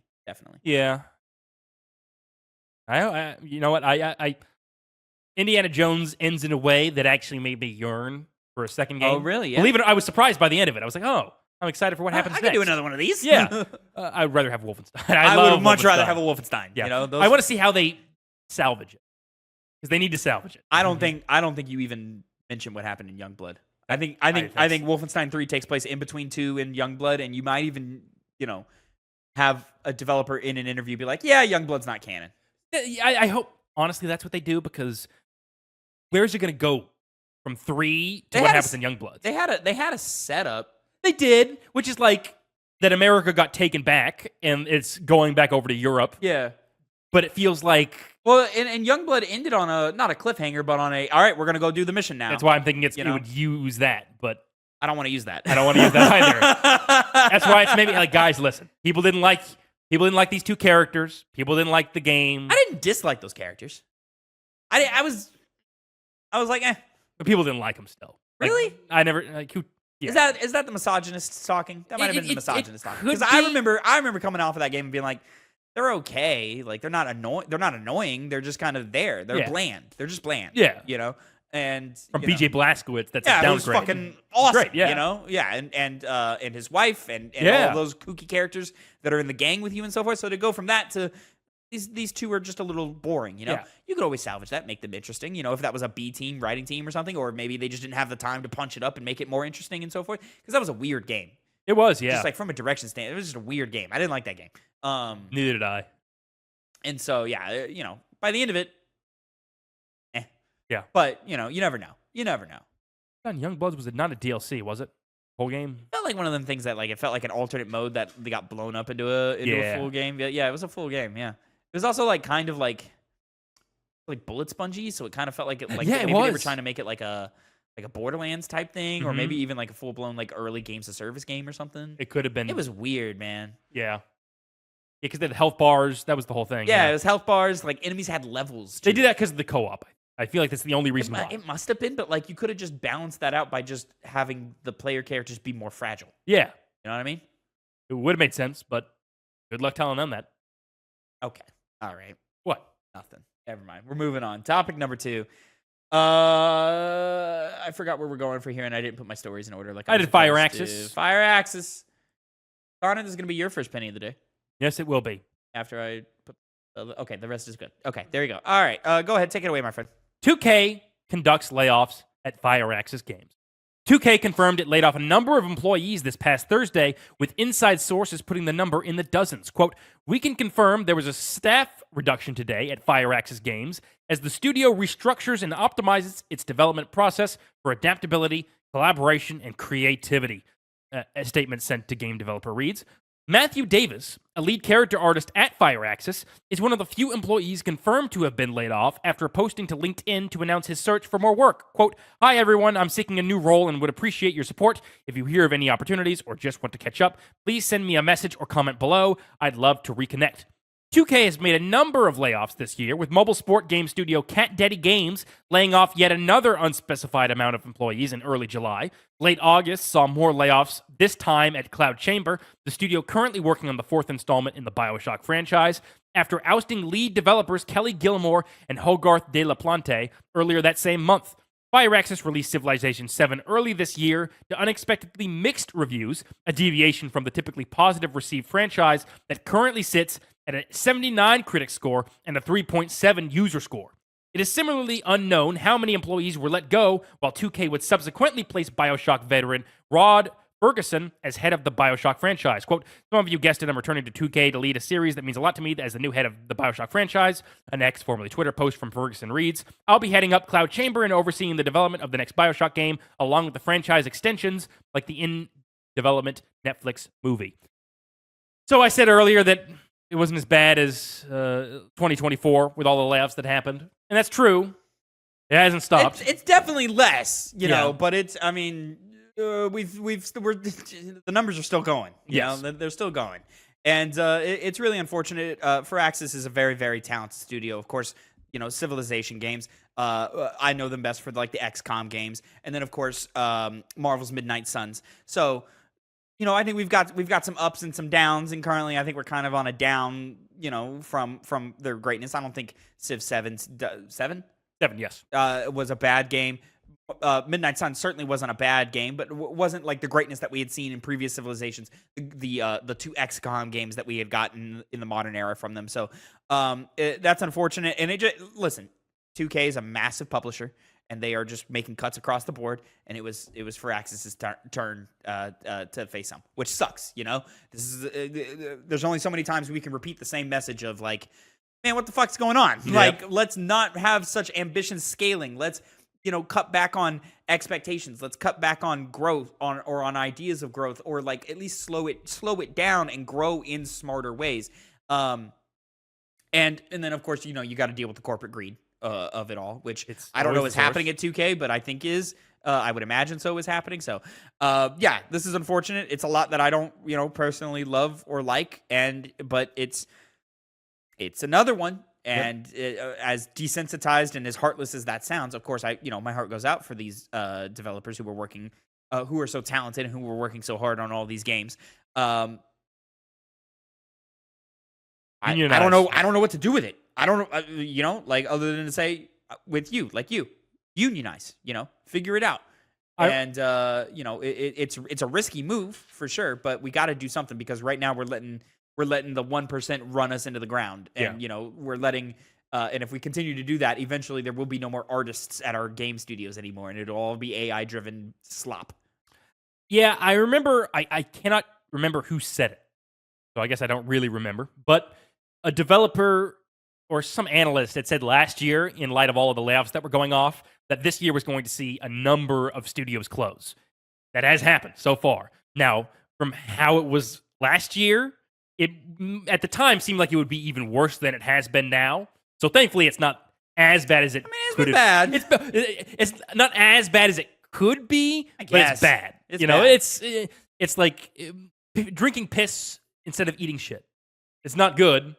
Yeah. I you know what I Indiana Jones ends in a way that actually made me yearn for a second game. Oh, really? Yeah. Believe it, I was surprised by the end of it. I was like, oh, I'm excited for what happens next. I can do another one of these. Yeah. I'd rather have Wolfenstein. I would much rather have a Wolfenstein. Yeah. Those... I want to see how they salvage it. Because they need to salvage it. I don't think you even mentioned what happened in Youngblood. I think Wolfenstein 3 takes place in between 2 and Youngblood, and you might even, have a developer in an interview be like, yeah, Youngblood's not canon. I hope, honestly, that's what they do, because where's it going to go from 3 to what happens in Youngblood? They had a setup. They did, which is like that America got taken back, and it's going back over to Europe. Yeah. But it feels like... Well, and Youngblood ended on not a cliffhanger, but on all right, we're going to go do the mission now. That's why I'm thinking it would use that, but... I don't want to use that. I don't want to use that either. That's why it's maybe like, guys, listen. People didn't like these 2 characters. People didn't like the game. I didn't dislike those characters. I was like, eh. But people didn't like them still. Really? I never who. Yeah. Is that the misogynist talking? That might have been the misogynist talking. Because I remember coming off of that game and being like, they're okay. Like they're not annoying. They're just kind of there. They're bland. They're just bland. Yeah. And from BJ Blazkowicz, that's a downgrade. It was fucking awesome. Great, yeah. And his wife and all those kooky characters that are in the gang with you and so forth. So to go from that to these 2 are just a little boring. You could always salvage that, make them interesting. If that was a B team, writing team or something, or maybe they just didn't have the time to punch it up and make it more interesting and so forth. Because that was a weird game. It was, yeah. Just like from a direction standpoint, it was just a weird game. I didn't like that game. Neither did I. And so by the end of it. Yeah. But, you never know. Youngbloods was not a DLC, was it? Whole game? It felt like one of them things that it felt like an alternate mode that they got blown up into a full game. Yeah, it was a full game, yeah. It was also kind of like bullet spongy, so it kind of felt like maybe they were trying to make it like a Borderlands type thing, or maybe even like a full blown early games of service game or something. It could have been. It was weird, man. Yeah. Because they had health bars. That was the whole thing. Yeah, it was health bars. Enemies had levels. They did that because of the co-op. I feel like that's the only reason why. It must have been, but you could have just balanced that out by just having the player characters be more fragile. Yeah. You know what I mean? It would have made sense, but good luck telling them that. Okay. All right. What? Nothing. Never mind. We're moving on. Topic number 2. I forgot where we're going for here, and I didn't put my stories in order. I did Firaxis. Firaxis. Connor, this is going to be your first penny of the day. Yes, it will be. After I put... okay, the rest is good. Okay, there you go. All right, go ahead. Take it away, my friend. 2K conducts layoffs at Firaxis Games. 2K confirmed it laid off a number of employees this past Thursday, with inside sources putting the number in the dozens. Quote, "We can confirm there was a staff reduction today at Firaxis Games as the studio restructures and optimizes its development process for adaptability, collaboration, and creativity." A statement sent to game developer reads, Matthew Davis, a lead character artist at Firaxis, is one of the few employees confirmed to have been laid off after posting to LinkedIn to announce his search for more work. Quote, "Hi everyone, I'm seeking a new role and would appreciate your support. If you hear of any opportunities or just want to catch up, please send me a message or comment below. I'd love to reconnect." 2K has made a number of layoffs this year, with mobile sport game studio Cat Daddy Games laying off yet another unspecified amount of employees in early July. Late August saw more layoffs, this time at Cloud Chamber, the studio currently working on the 4th installment in the BioShock franchise, after ousting lead developers Kelly Gilmore and Hogarth de la Plante earlier that same month. Firaxis released Civilization 7 early this year to unexpectedly mixed reviews, a deviation from the typically positive received franchise that currently sits at a 79 critic score and a 3.7 user score. It is similarly unknown how many employees were let go, while 2K would subsequently place BioShock veteran Rod Ferguson as head of the BioShock franchise. Quote, "Some of you guessed it, I'm returning to 2K to lead a series that means a lot to me as the new head of the BioShock franchise." An ex, formerly Twitter post from Ferguson reads, "I'll be heading up Cloud Chamber and overseeing the development of the next BioShock game, along with the franchise extensions like the in-development Netflix movie." So I said earlier that it wasn't as bad as 2024 with all the layoffs that happened. And that's true. It hasn't stopped. It's definitely less, you know, but it's, I mean, the numbers are still going. You know, they're still going. And it's really unfortunate. Firaxis is a very, very talented studio. Of course, you know, Civilization games. I know them best for like the XCOM games. And then, of course, Marvel's Midnight Suns. So, you know, I think we've got some ups and some downs. And currently, I think we're kind of on a down, you know, from their greatness. I don't think Civ 7, yes. Was a bad game. Midnight Sun certainly wasn't a bad game, but wasn't like the greatness that we had seen in previous Civilizations, the two XCOM games that we had gotten in the modern era from them. So that's unfortunate. And listen, 2K is a massive publisher, and they are just making cuts across the board. And it was Firaxis' turn to face them, which sucks. You know, this is there's only so many times we can repeat the same message of like, man, what the fuck's going on? Yep. Like, let's not have such ambitious scaling. Let's, you know, cut back on expectations. Let's cut back on growth on ideas of growth, or like at least slow it down and grow in smarter ways. And then of course, you know, you got to deal with the corporate greed of it all, which I don't know is happening at 2K, but I think I would imagine so is happening. So yeah, this is unfortunate. It's a lot that I don't, you know, personally love or like, but it's another one. And as desensitized and as heartless as that sounds, of course, my heart goes out for these developers who were working, who are so talented and who were working so hard on all these games. I don't know. I don't know what to do with it. I don't know. You know, like other than to say with you, like unionize. You know, figure it out. And you know, it's a risky move for sure, but we got to do something because right now we're letting the 1% run us into the ground. And, you know, we're letting, and if we continue to do that, eventually there will be no more artists at our game studios anymore, and it'll all be AI-driven slop. Yeah, I remember, I cannot remember who said it, so I guess I don't really remember, but a developer or some analyst had said last year, in light of all of the layoffs that were going off, that this year was going to see a number of studios close. That has happened so far. Now, from how it was last year, it at the time seemed like it would be even worse than it has been now. So thankfully, it's not as bad as it. I mean, it's been bad. It's not as bad as it could be, but it's bad. It's bad. It's like drinking piss instead of eating shit. It's not good.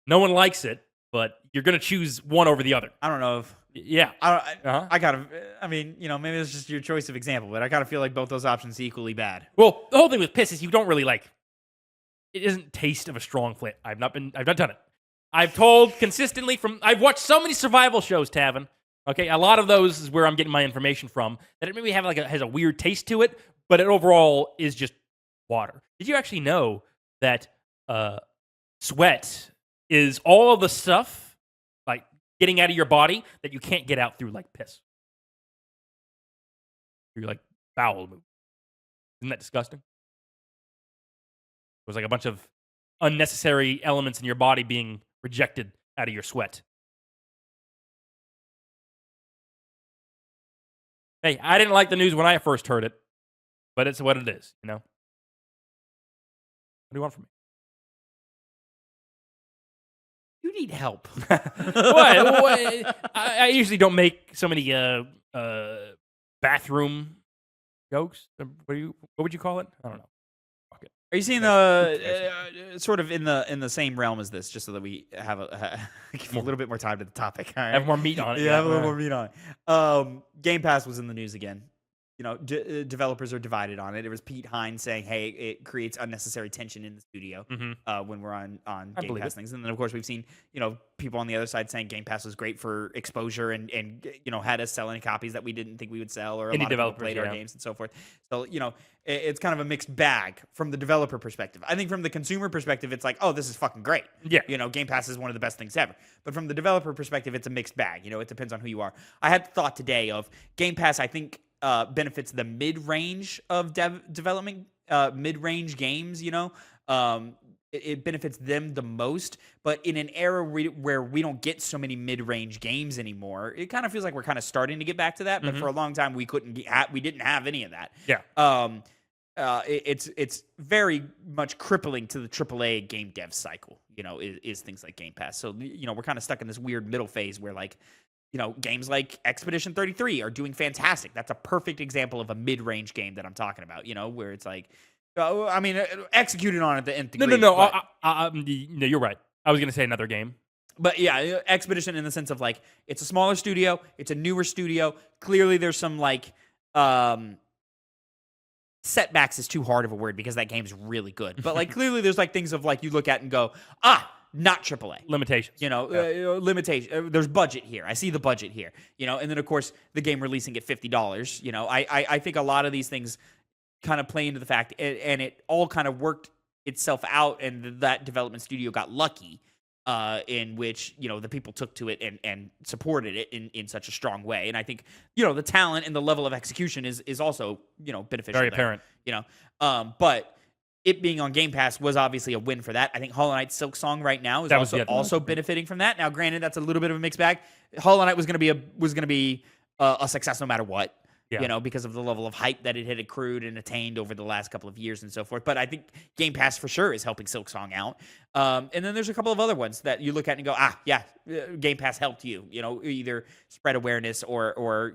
No one likes it, but you're gonna choose one over the other. I don't know if. Yeah. I mean, you know, maybe it's just your choice of example, but I kind of feel like both those options are equally bad. Well, the whole thing with piss is you don't really like. It doesn't taste of a strong flavor. I've not done it. I've told consistently I've watched so many survival shows, Tavin. Okay, a lot of those is where I'm getting my information from. That it maybe has a weird taste to it, but it overall is just water. Did you actually know that sweat is all of the stuff like getting out of your body that you can't get out through like piss? You're like bowel movement. Isn't that disgusting? It was like a bunch of unnecessary elements in your body being rejected out of your sweat. Hey, I didn't like the news when I first heard it, but it's what it is, you know? What do you want from me? You need help. What? I usually don't make so many bathroom jokes. What would you call it? I don't know. Are you seeing the sort of in the same realm as this, just so that we have a little bit more time to the topic? All right? Have more meat on it. Yeah, have a little more meat on it. Game Pass was in the news again. You know, developers are divided on it. It was Pete Hines saying, "Hey, it creates unnecessary tension in the studio when we're on Game Pass things." And then, of course, we've seen people on the other side saying Game Pass was great for exposure and had us selling copies that we didn't think we would sell, or a lot of people played our games and so forth. So it's kind of a mixed bag from the developer perspective. I think from the consumer perspective, it's like, oh, this is fucking great. Yeah, Game Pass is one of the best things ever. But from the developer perspective, it's a mixed bag. It depends on who you are. I had the thought today of Game Pass. I think. Benefits the mid-range of development, mid-range games, it benefits them the most. But in an era where we don't get so many mid-range games anymore, it kind of feels like we're kind of starting to get back to that. But for a long time, we didn't have any of that. Yeah. It's very much crippling to the AAA game dev cycle, is things like Game Pass. So, we're kind of stuck in this weird middle phase where, like, games like Expedition 33 are doing fantastic. That's a perfect example of a mid-range game that I'm talking about, where it's like, executed on at the nth degree. No, you're right. I was going to say another game. But yeah, Expedition in the sense of like, it's a smaller studio, it's a newer studio. Clearly there's some like, setbacks is too hard of a word because that game's really good. But like, clearly there's like things of like, you look at and go, not AAA. Limitations. Limitation. There's budget here. I see the budget here. And then of course the game releasing at $50. I think a lot of these things kind of play into the fact, and it all kind of worked itself out, and that development studio got lucky, in which the people took to it and supported it in such a strong way. And I think the talent and the level of execution is also beneficial. Very there, apparent. But it being on Game Pass was obviously a win for that. I think Hollow Knight Silksong right now is also benefiting from that. Now, granted, that's a little bit of a mixed bag. Hollow Knight was going to be a success no matter what. Yeah. Because of the level of hype that it had accrued and attained over the last couple of years and so forth. But I think Game Pass for sure is helping Silksong out. And then there's a couple of other ones that you look at and go, Game Pass helped you, either spread awareness or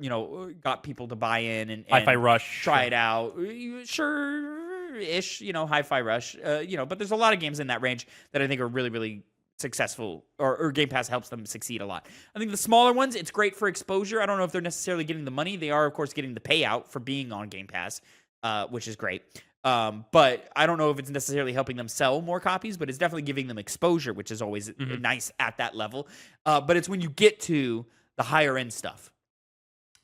got people to buy in and Hi-Fi Rush. Try it out. Sure-ish, Hi-Fi Rush. But there's a lot of games in that range that I think are really, really successful, or Game Pass helps them succeed a lot. I think the smaller ones, it's great for exposure. I don't know if they're necessarily getting the money. They are, of course, getting the payout for being on Game Pass, which is great. But I don't know if it's necessarily helping them sell more copies, but it's definitely giving them exposure, which is always nice at that level. But it's when you get to the higher end stuff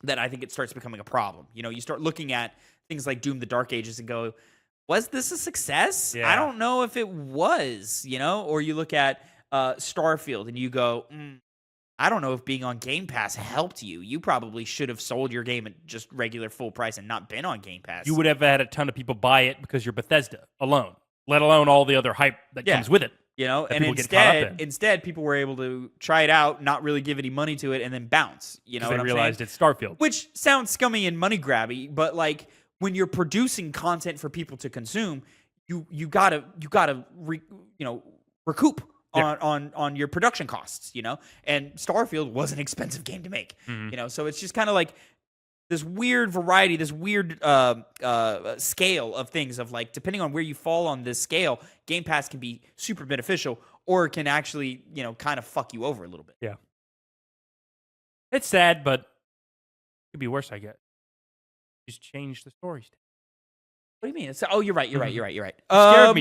that I think it starts becoming a problem. You start looking at things like Doom: The Dark Ages and go, was this a success? Yeah. I don't know if it was, or you look at Starfield and you go, I don't know if being on Game Pass helped you. You probably should have sold your game at just regular full price and not been on Game Pass. You would have had a ton of people buy it because you're Bethesda alone, let alone all the other hype that comes with it. And instead people were able to try it out, not really give any money to it, and then bounce. They realized it's Starfield, which sounds scummy and money grabby, but like when you're producing content for people to consume, you gotta recoup on your production costs, and Starfield was an expensive game to make, so it's just kind of like this weird variety, this weird scale of things of like, depending on where you fall on this scale, Game Pass can be super beneficial or it can actually, kind of fuck you over a little bit. Yeah. It's sad, but it could be worse, I guess. Just change the stories. What do you mean? You're right. You're right.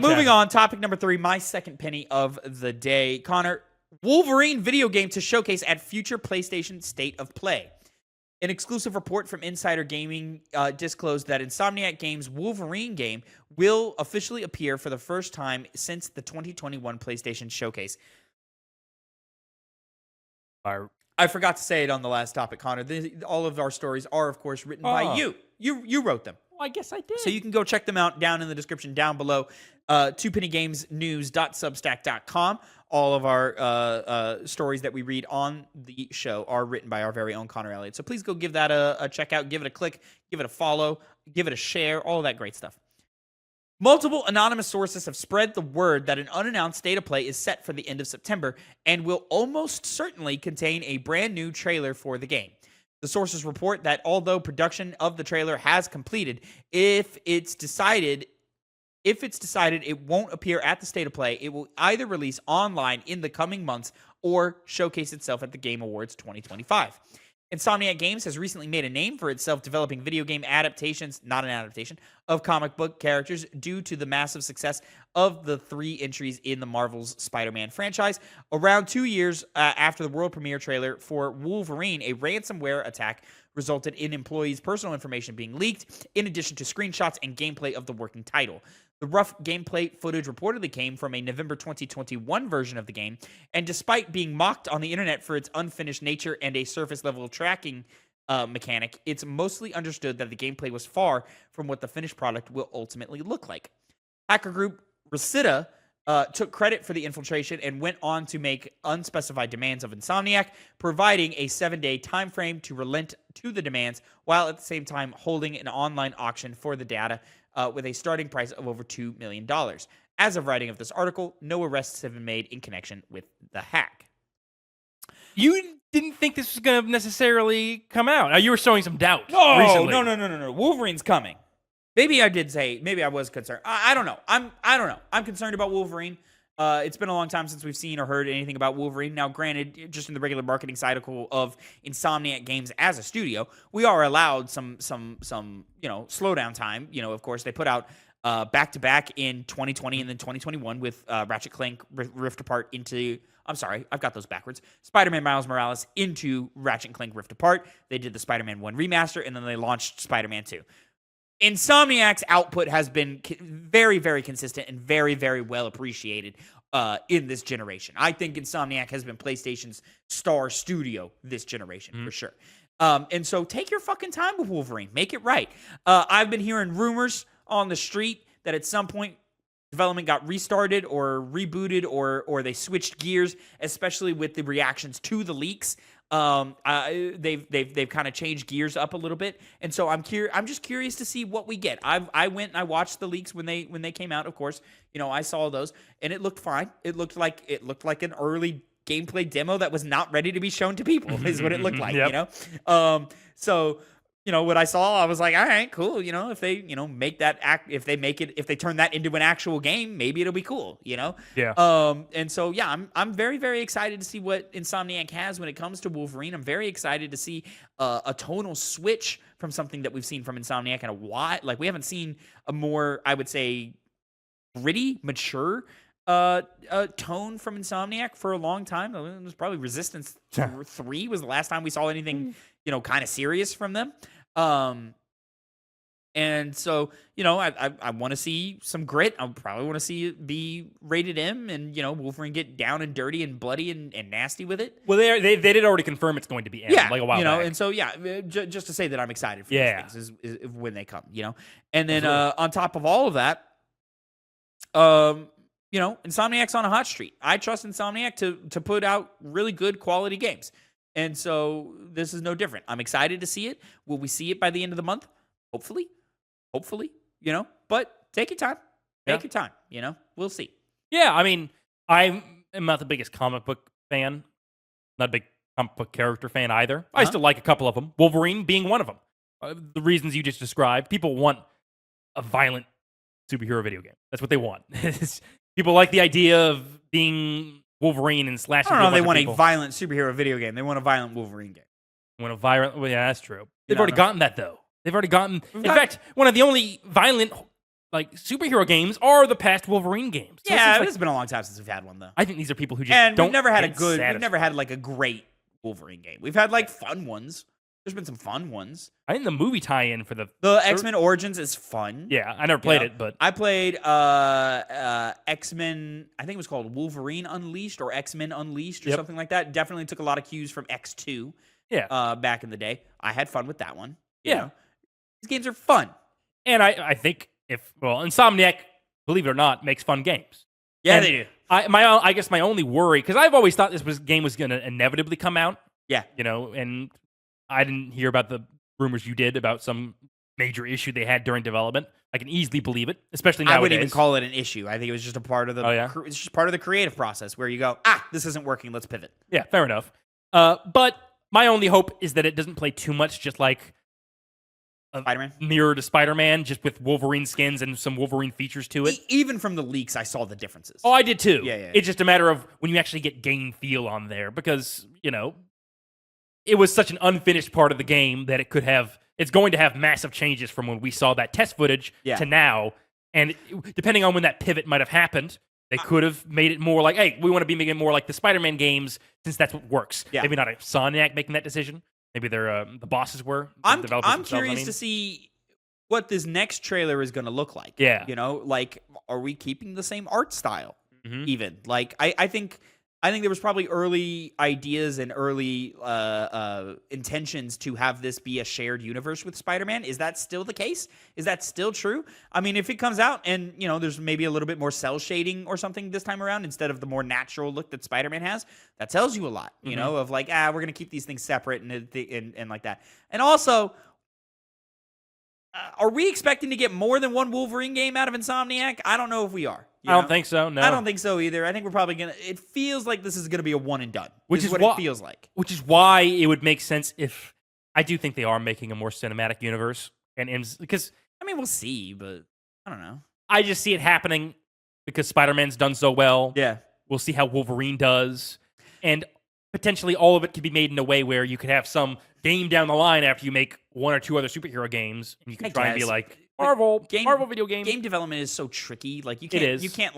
Moving on. Topic number 3, my second penny of the day. Connor, Wolverine video game to showcase at future PlayStation State of Play. An exclusive report from Insider Gaming disclosed that Insomniac Games' Wolverine game will officially appear for the first time since the 2021 PlayStation Showcase. I forgot to say it on the last topic, Connor. All of our stories are, of course, written by you. You wrote them. Well, I guess I did. So you can go check them out down in the description down below. TwoPennyGamesNews.substack.com. All of our stories that we read on the show are written by our very own Connor Elliott. So please go give that a check out, give it a click, give it a follow, give it a share, all of that great stuff. Multiple anonymous sources have spread the word that an unannounced state of play is set for the end of September and will almost certainly contain a brand new trailer for the game. The sources report that although production of the trailer has completed, if it's decided it won't appear at the State of Play, it will either release online in the coming months or showcase itself at the Game Awards 2025. Insomniac Games has recently made a name for itself developing video game adaptations, not an adaptation, of comic book characters due to the massive success of the 3 entries in the Marvel's Spider-Man franchise. Around 2 years after the world premiere trailer for Wolverine, a ransomware attack resulted in employees' personal information being leaked, in addition to screenshots and gameplay of the working title. The rough gameplay footage reportedly came from a November 2021 version of the game, and despite being mocked on the internet for its unfinished nature and a surface-level tracking mechanic, it's mostly understood that the gameplay was far from what the finished product will ultimately look like. Hacker group Resita took credit for the infiltration and went on to make unspecified demands of Insomniac, providing a 7-day time frame to relent to the demands, while at the same time holding an online auction for the data with a starting price of over $2 million. As of writing of this article, no arrests have been made in connection with the hack. You didn't think this was going to necessarily come out. Now, you were showing some doubt No, recently. no. Wolverine's coming. Maybe I was concerned. I don't know. I don't know. I'm concerned about Wolverine. It's been a long time since we've seen or heard anything about Wolverine. Now, granted, just in the regular marketing cycle of Insomniac Games as a studio, we are allowed some slowdown time. Of course, they put out back-to-back in 2020 and then 2021 with Ratchet Clank Rift Apart into... I'm sorry, I've got those backwards. Spider-Man Miles Morales into Ratchet & Clank Rift Apart. They did the Spider-Man 1 remaster, and then they launched Spider-Man 2. Insomniac's output has been very, very consistent and very, very well appreciated in this generation. I think Insomniac has been PlayStation's star studio this generation, for sure. And so take your fucking time with Wolverine. Make it right. I've been hearing rumors on the street that at some point development got restarted or rebooted or they switched gears, especially with the reactions to the leaks. They've kind of changed gears up a little bit, and so I'm just curious to see what we get. I went and I watched the leaks when they came out. Of course, I saw those, and it looked fine. It looked like an early gameplay demo that was not ready to be shown to people. Is what it looked like. Yep. So. What I saw, I was like, all right, cool. If they, make that if they turn that into an actual game, maybe it'll be cool, Yeah. And so, yeah, I'm very, very excited to see what Insomniac has when it comes to Wolverine. I'm very excited to see a tonal switch from something that we've seen from Insomniac in a while. Like, we haven't seen a more, I would say, gritty, mature tone from Insomniac for a long time. It was probably Resistance 3 was the last time we saw anything, kind of serious from them. And so, I want to see some grit. I probably want to see it be rated M and, Wolverine get down and dirty and bloody and nasty with it. Well, they did already confirm it's going to be M, like a while back. And so, just to say that I'm excited for these things is when they come, And then on top of all of that, Insomniac's on a hot streak. I trust Insomniac to put out really good quality games. And so this is no different. I'm excited to see it. Will we see it by the end of the month? Hopefully, but take your time. Take your time, We'll see. Yeah, I mean, I am not the biggest comic book fan. Not a big comic book character fan either. I still like a couple of them. Wolverine being one of them. The reasons you just described. People want a violent superhero video game. That's what they want. People like the idea of being Wolverine and slashing. I don't know. They want a violent superhero video game. They want a violent Wolverine game. Well, yeah, that's true. They've already gotten that though. They've already gotten. In fact, one of the only violent superhero games are the past Wolverine games. So it's been a long time since we've had one though. I think these are people who just don't. We've never had We've never had like a great Wolverine game. We've had like fun ones. There's been some fun ones. I think the movie tie-in for the X-Men Origins is fun. Yeah, I never played it, but I played X-Men. I think it was called Wolverine Unleashed or X-Men Unleashed or something like that. Definitely took a lot of cues from X2. Yeah, back in the day, I had fun with that one. Yeah, these games are fun, and I think Insomniac, believe it or not, makes fun games. Yeah, they do. I guess my only worry, because I've always thought this game was going to inevitably come out. Yeah, and I didn't hear about the rumors you did about some major issue they had during development. I can easily believe it, especially nowadays. I wouldn't even call it an issue. I think it was just a part of the. It's just part of the creative process where you go, this isn't working. Let's pivot. Yeah, fair enough. But my only hope is that it doesn't play too much, just like Spider-Man, mirror to Spider-Man, just with Wolverine skins and some Wolverine features to it. Even from the leaks, I saw the differences. Oh, I did too. Yeah. It's just a matter of when you actually get game feel on there, because it was such an unfinished part of the game that it's going to have massive changes from when we saw that test footage to now. And depending on when that pivot might have happened, they could have made it more like, hey, we want to be making it more like the Spider-Man games since that's what works. Yeah. Maybe not a Insomniac making that decision. Maybe they're the bosses were. I'm curious to see what this next trailer is going to look like. Yeah. Are we keeping the same art style even? I think there was probably early ideas and early intentions to have this be a shared universe with Spider-Man. Is that still the case? Is that still true? I mean, if it comes out and, there's maybe a little bit more cell shading or something this time around instead of the more natural look that Spider-Man has, that tells you a lot, of like, we're going to keep these things separate and like that. And also, are we expecting to get more than one Wolverine game out of Insomniac? I don't know if we are. I don't think so. No, I don't think so either. I think we're probably gonna. It feels like this is gonna be a one and done, which is what it feels like. Which is why it would make sense if I do think they are making a more cinematic universe, because I mean, we'll see, but I don't know. I just see it happening because Spider-Man's done so well. Yeah, we'll see how Wolverine does, and potentially all of it could be made in a way where you could have some game down the line after you make one or two other superhero games, and you can try and be like Marvel video game. Game development is so tricky. Like you can't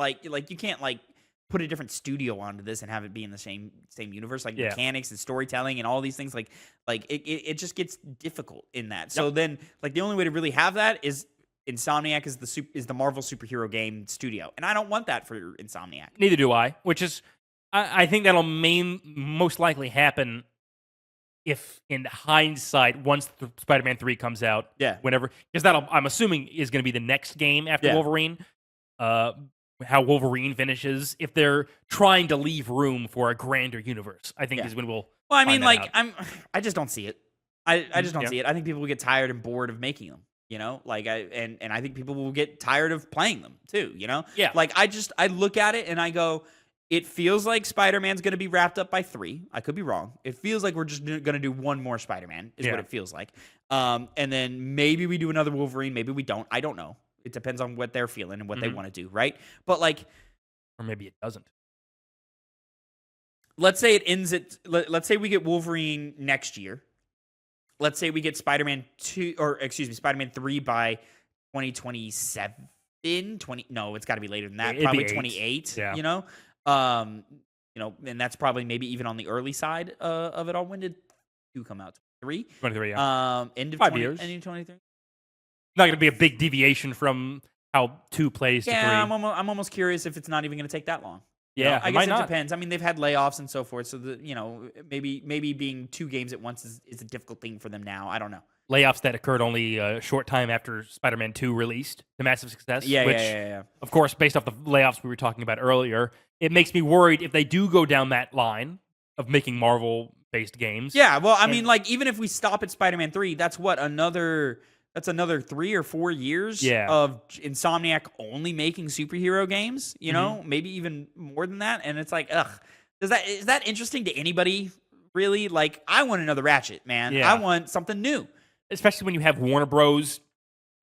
put a different studio onto this and have it be in the same universe. Like mechanics and storytelling and all these things. Like it just gets difficult in that. So then like the only way to really have that is Insomniac is the Marvel superhero game studio, and I don't want that for Insomniac. Neither do I. Which is, I think that'll most likely happen if, in hindsight, once Spider-Man 3 comes out, whenever, because I'm assuming is going to be the next game after Wolverine. How Wolverine finishes, if they're trying to leave room for a grander universe, I think is when we'll. Well, I mean, like I just don't see it. I just don't see it. I think people will get tired and bored of making them. You know, like I think people will get tired of playing them too. You know, Like I look at it and I go, it feels like Spider-Man's going to be wrapped up by 3. I could be wrong. It feels like we're just going to do one more Spider-Man. Is what it feels like. And then maybe we do another Wolverine. Maybe we don't. I don't know. It depends on what they're feeling and what they want to do, right? But like, or maybe it doesn't. Let's say it ends at. Let's say we get Wolverine next year. Let's say we get Spider-Man 3 by 2027. No, it's got to be later than that. It'd probably be 28. Yeah. You know, and that's probably maybe even on the early side of it all. When did 2 come out? 3. 23. Yeah. End of 5 years. End of 23. Not going to be a big deviation from how 2 plays to 3. Yeah, I'm almost curious if it's not even going to take that long. Yeah, I guess it depends. I mean, they've had layoffs and so forth, so maybe being 2 games at once is a difficult thing for them now. I don't know. Layoffs that occurred only a short time after Spider-Man 2 released to massive success. Yeah. Of course, based off the layoffs we were talking about earlier, it makes me worried if they do go down that line of making Marvel-based games. Yeah, well, I mean, like, even if we stop at Spider-Man 3, that's another 3 or 4 years of Insomniac only making superhero games, you know, maybe even more than that. And it's like, ugh, is that interesting to anybody, really? Like, I want another Ratchet, man. I want something new. Especially when you have Warner Bros.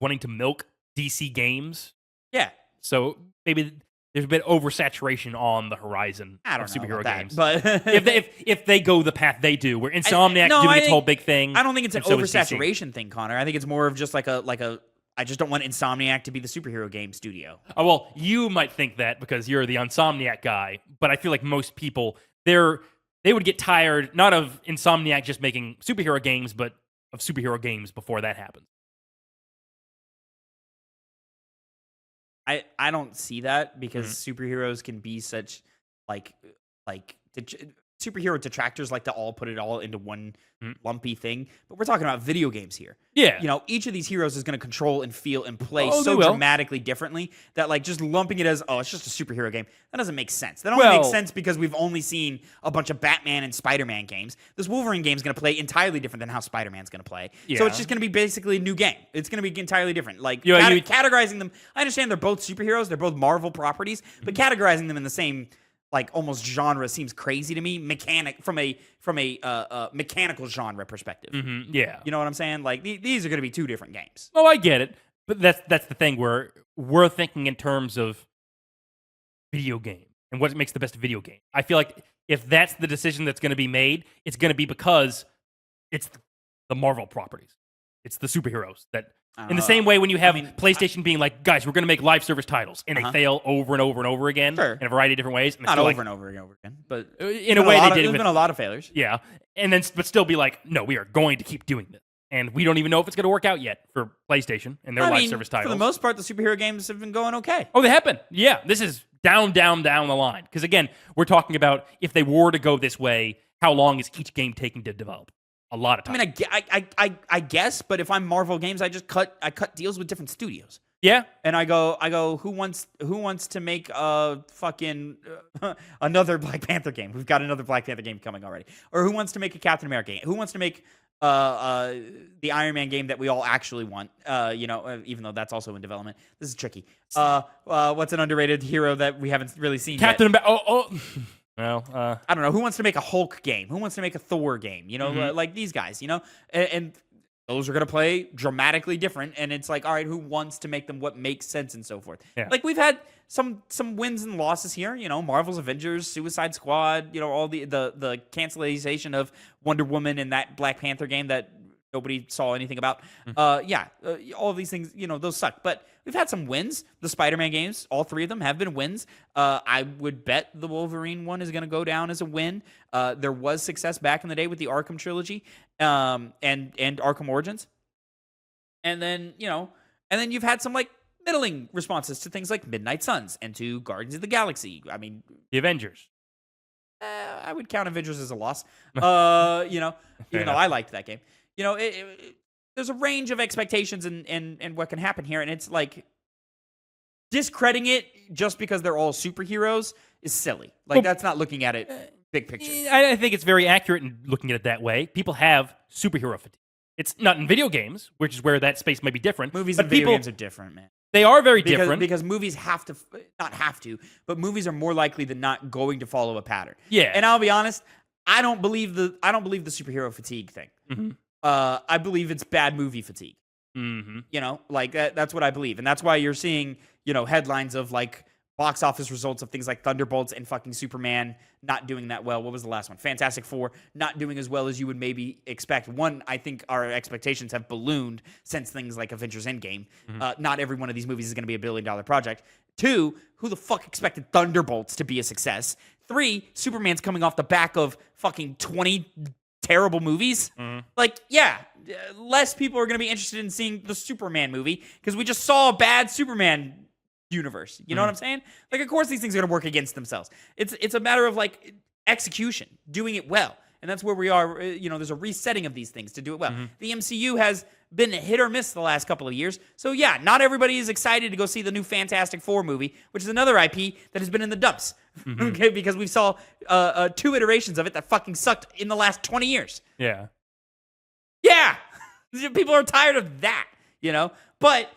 Wanting to milk DC games. Yeah. So maybe there's a bit of oversaturation on the horizon of superhero games. But if they go the path they do, where Insomniac doing its whole big thing. I don't think it's an oversaturation thing, Connor. I think it's more of just like a I just don't want Insomniac to be the superhero game studio. Oh, well, you might think that because you're the Insomniac guy, but I feel like most people, they would get tired, not of Insomniac just making superhero games, but of superhero games before that happens. I don't see that because superheroes can be such superhero detractors like to all put it all into one lumpy thing. But we're talking about video games here. Yeah. You know, each of these heroes is going to control and feel and play so dramatically differently that like just lumping it as, it's just a superhero game, that doesn't make sense. That only makes sense because we've only seen a bunch of Batman and Spider-Man games. This Wolverine game is going to play entirely different than how Spider-Man's going to play. Yeah. So it's just going to be basically a new game. It's going to be entirely different. Like categorizing them, I understand they're both superheroes, they're both Marvel properties, but categorizing them in the same like almost genre seems crazy to me. From a mechanical genre perspective. Yeah, you know what I'm saying? Like these are going to be 2 different games. Oh, I get it, but that's the thing where we're thinking in terms of video game and what makes the best video game. I feel like if that's the decision that's going to be made, it's going to be because it's the Marvel properties, it's the superheroes that. In the same way when you have PlayStation being like, guys, we're going to make live service titles, and they fail over and over and over again in a variety of different ways. And not over and over and over again, but in a way they did. There's been a lot of failures. Yeah, and then but still be like, no, we are going to keep doing this. And we don't even know if it's going to work out yet for PlayStation and their live service titles. For the most part, the superhero games have been going okay. Oh, they have been. Yeah, this is down the line. Because again, we're talking about if they were to go this way, how long is each game taking to develop? A lot of time. I mean, I guess, but if I'm Marvel Games, I cut deals with different studios. Yeah, and I go. Who wants to make fucking another Black Panther game? We've got another Black Panther game coming already. Or who wants to make a Captain America game? Who wants to make the Iron Man game that we all actually want. Even though that's also in development. This is tricky. What's an underrated hero that we haven't really seen yet? Captain America. Well, I don't know. Who wants to make a Hulk game? Who wants to make a Thor game? Like these guys, and those are going to play dramatically different. And it's like, all right, who wants to make them what makes sense and so forth? Yeah. Like we've had some wins and losses here, Marvel's Avengers, Suicide Squad, all the cancellation of Wonder Woman and that Black Panther game that nobody saw anything about. All of these things, those suck. But we've had some wins. The Spider-Man games, all three of them have been wins. I would bet the Wolverine one is going to go down as a win. There was success back in the day with the Arkham trilogy and Arkham Origins. And then you've had some like middling responses to things like Midnight Suns and to Guardians of the Galaxy. I mean, the Avengers. I would count Avengers as a loss. Even though I liked that game. There's a range of expectations and what can happen here, and it's like discrediting it just because they're all superheroes is silly. Like that's not looking at it big picture. I think it's very accurate in looking at it that way. People have superhero fatigue. It's not in video games, which is where that space might be different. Movies and video games are different, man. They are very different because movies not have to, but movies are more likely than not going to follow a pattern. Yeah, and I'll be honest, I don't believe the superhero fatigue thing. Mm-hmm. I believe it's bad movie fatigue. Mm-hmm. Like that's what I believe. And that's why you're seeing, headlines of like box office results of things like Thunderbolts and fucking Superman not doing that well. What was the last one? Fantastic Four not doing as well as you would maybe expect. One, I think our expectations have ballooned since things like Avengers Endgame. Not every one of these movies is going to be $1 billion project. Two, who the fuck expected Thunderbolts to be a success? Three, Superman's coming off the back of fucking 20 terrible movies. Like, yeah, less people are going to be interested in seeing the Superman movie because we just saw a bad Superman universe. You know what I'm saying? Like, of course these things are going to work against themselves. It's a matter of like execution, doing it well. And that's where we are. There's a resetting of these things to do it well. The MCU has been hit or miss the last couple of years. So yeah, not everybody is excited to go see the new Fantastic Four movie, which is another IP that has been in the dumps. Okay, because we saw 2 iterations of it that fucking sucked in the last 20 years. Yeah. Yeah. People are tired of that, But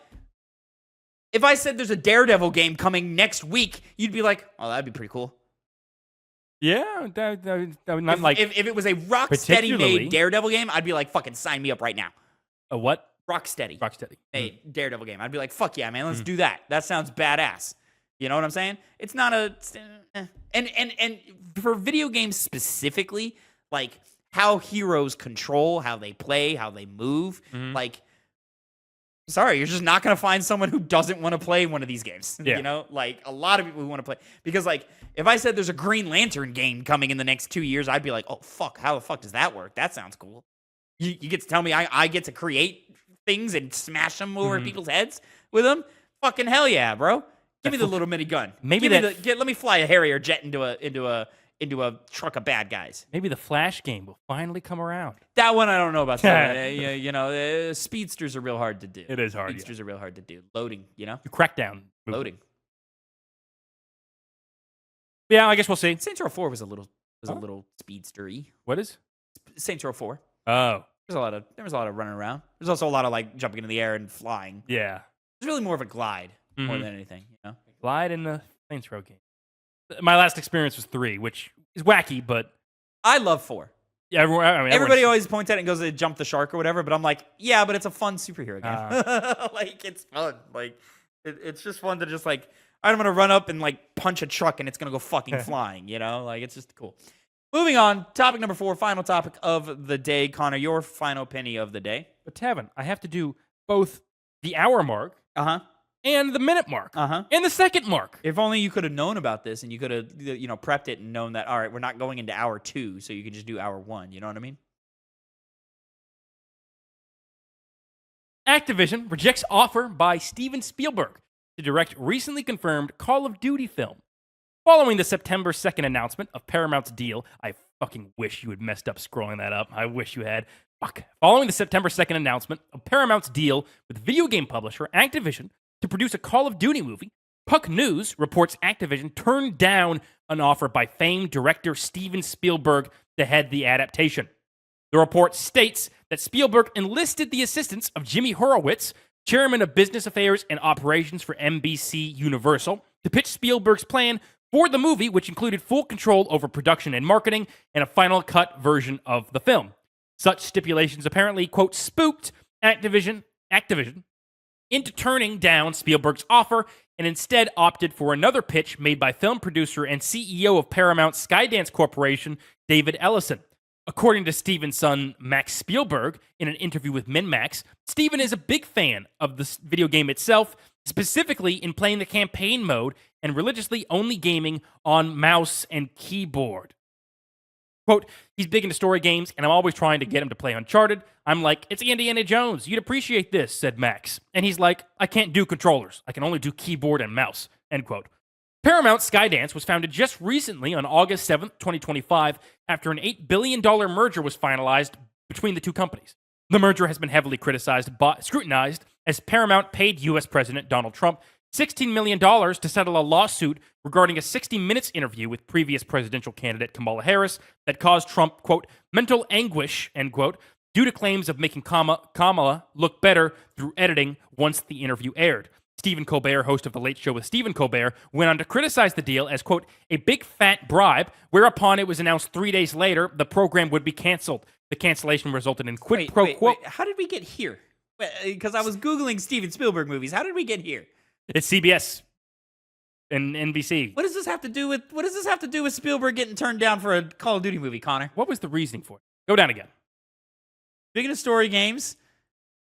if I said there's a Daredevil game coming next week, you'd be like, oh, that'd be pretty cool. Yeah, that would not like. If it was a Rocksteady made Daredevil game, I'd be like, fucking sign me up right now. A what? Rocksteady made Daredevil game. I'd be like, fuck yeah, man, let's do that. That sounds badass. You know what I'm saying? It's not a and for video games specifically, like how heroes control, how they play, how they move, like. Sorry, you're just not going to find someone who doesn't want to play one of these games. Yeah. Like a lot of people who want to play. Because like if I said there's a Green Lantern game coming in the next 2 years, I'd be like, oh, fuck, how the fuck does that work? That sounds cool. You get to tell me I get to create things and smash them over people's heads with them? Fucking hell yeah, bro. Give me the little mini gun. Let me fly a Harrier jet into a truck of bad guys. Maybe the Flash game will finally come around. That one I don't know about. Speedsters are real hard to do. It is hard. Speedsters are real hard to do. Loading, Crackdown. Loading. Yeah, I guess we'll see. Saints Row 4 was a little speedster-y. What is? Saints Row 4. Oh. There was a lot of running around. There's also a lot of like jumping into the air and flying. Yeah. It's really more of a glide more than anything, Glide in the Saints Row game. My last experience was 3, which is wacky, but I love 4. Yeah, everybody always points at it and goes to jump the shark or whatever, but I'm like, yeah, but it's a fun superhero game. Like it's fun. Like it's just fun to just like I'm gonna run up and like punch a truck and it's gonna go fucking flying. Like it's just cool. Moving on, topic number 4, final topic of the day. Connor, your final penny of the day. But Tavin, I have to do both the hour mark. And the minute mark. And the second mark. If only you could have known about this and you could have, prepped it and known that, all right, we're not going into hour 2, so you can just do hour 1. You know what I mean? Activision rejects offer by Steven Spielberg to direct recently confirmed Call of Duty film. Following the September 2nd announcement of Paramount's deal, I fucking wish you had messed up scrolling that up. I wish you had. Fuck. Following the September 2nd announcement of Paramount's deal with video game publisher Activision to produce a Call of Duty movie, Puck News reports Activision turned down an offer by famed director Steven Spielberg to head the adaptation. The report states that Spielberg enlisted the assistance of Jimmy Horowitz, chairman of business affairs and operations for NBC Universal, to pitch Spielberg's plan for the movie, which included full control over production and marketing and a final cut version of the film. Such stipulations apparently, quote, spooked Activision into turning down Spielberg's offer and instead opted for another pitch made by film producer and CEO of Paramount Skydance Corporation, David Ellison. According to Steven's son, Max Spielberg, in an interview with MinMax, Steven is a big fan of the video game itself, specifically in playing the campaign mode and religiously only gaming on mouse and keyboard. Quote, he's big into story games, and I'm always trying to get him to play Uncharted. I'm like, it's Indiana Jones. You'd appreciate this, said Max. And he's like, I can't do controllers. I can only do keyboard and mouse, end quote. Paramount Skydance was founded just recently on August 7th, 2025, after an $8 billion merger was finalized between the two companies. The merger has been heavily scrutinized as Paramount paid U.S. President Donald Trump $16 million to settle a lawsuit regarding a 60 Minutes interview with previous presidential candidate Kamala Harris that caused Trump, quote, mental anguish, end quote, due to claims of making Kamala look better through editing once the interview aired. Stephen Colbert, host of The Late Show with Stephen Colbert, went on to criticize the deal as, quote, a big fat bribe, whereupon it was announced 3 days later the program would be canceled. The cancellation resulted in quid pro quo. How did we get here? Because I was Googling Steven Spielberg movies. How did we get here? It's CBS and NBC. What does this have to do with Spielberg getting turned down for a Call of Duty movie, Connor? What was the reasoning for it? Go down again. Speaking of story games,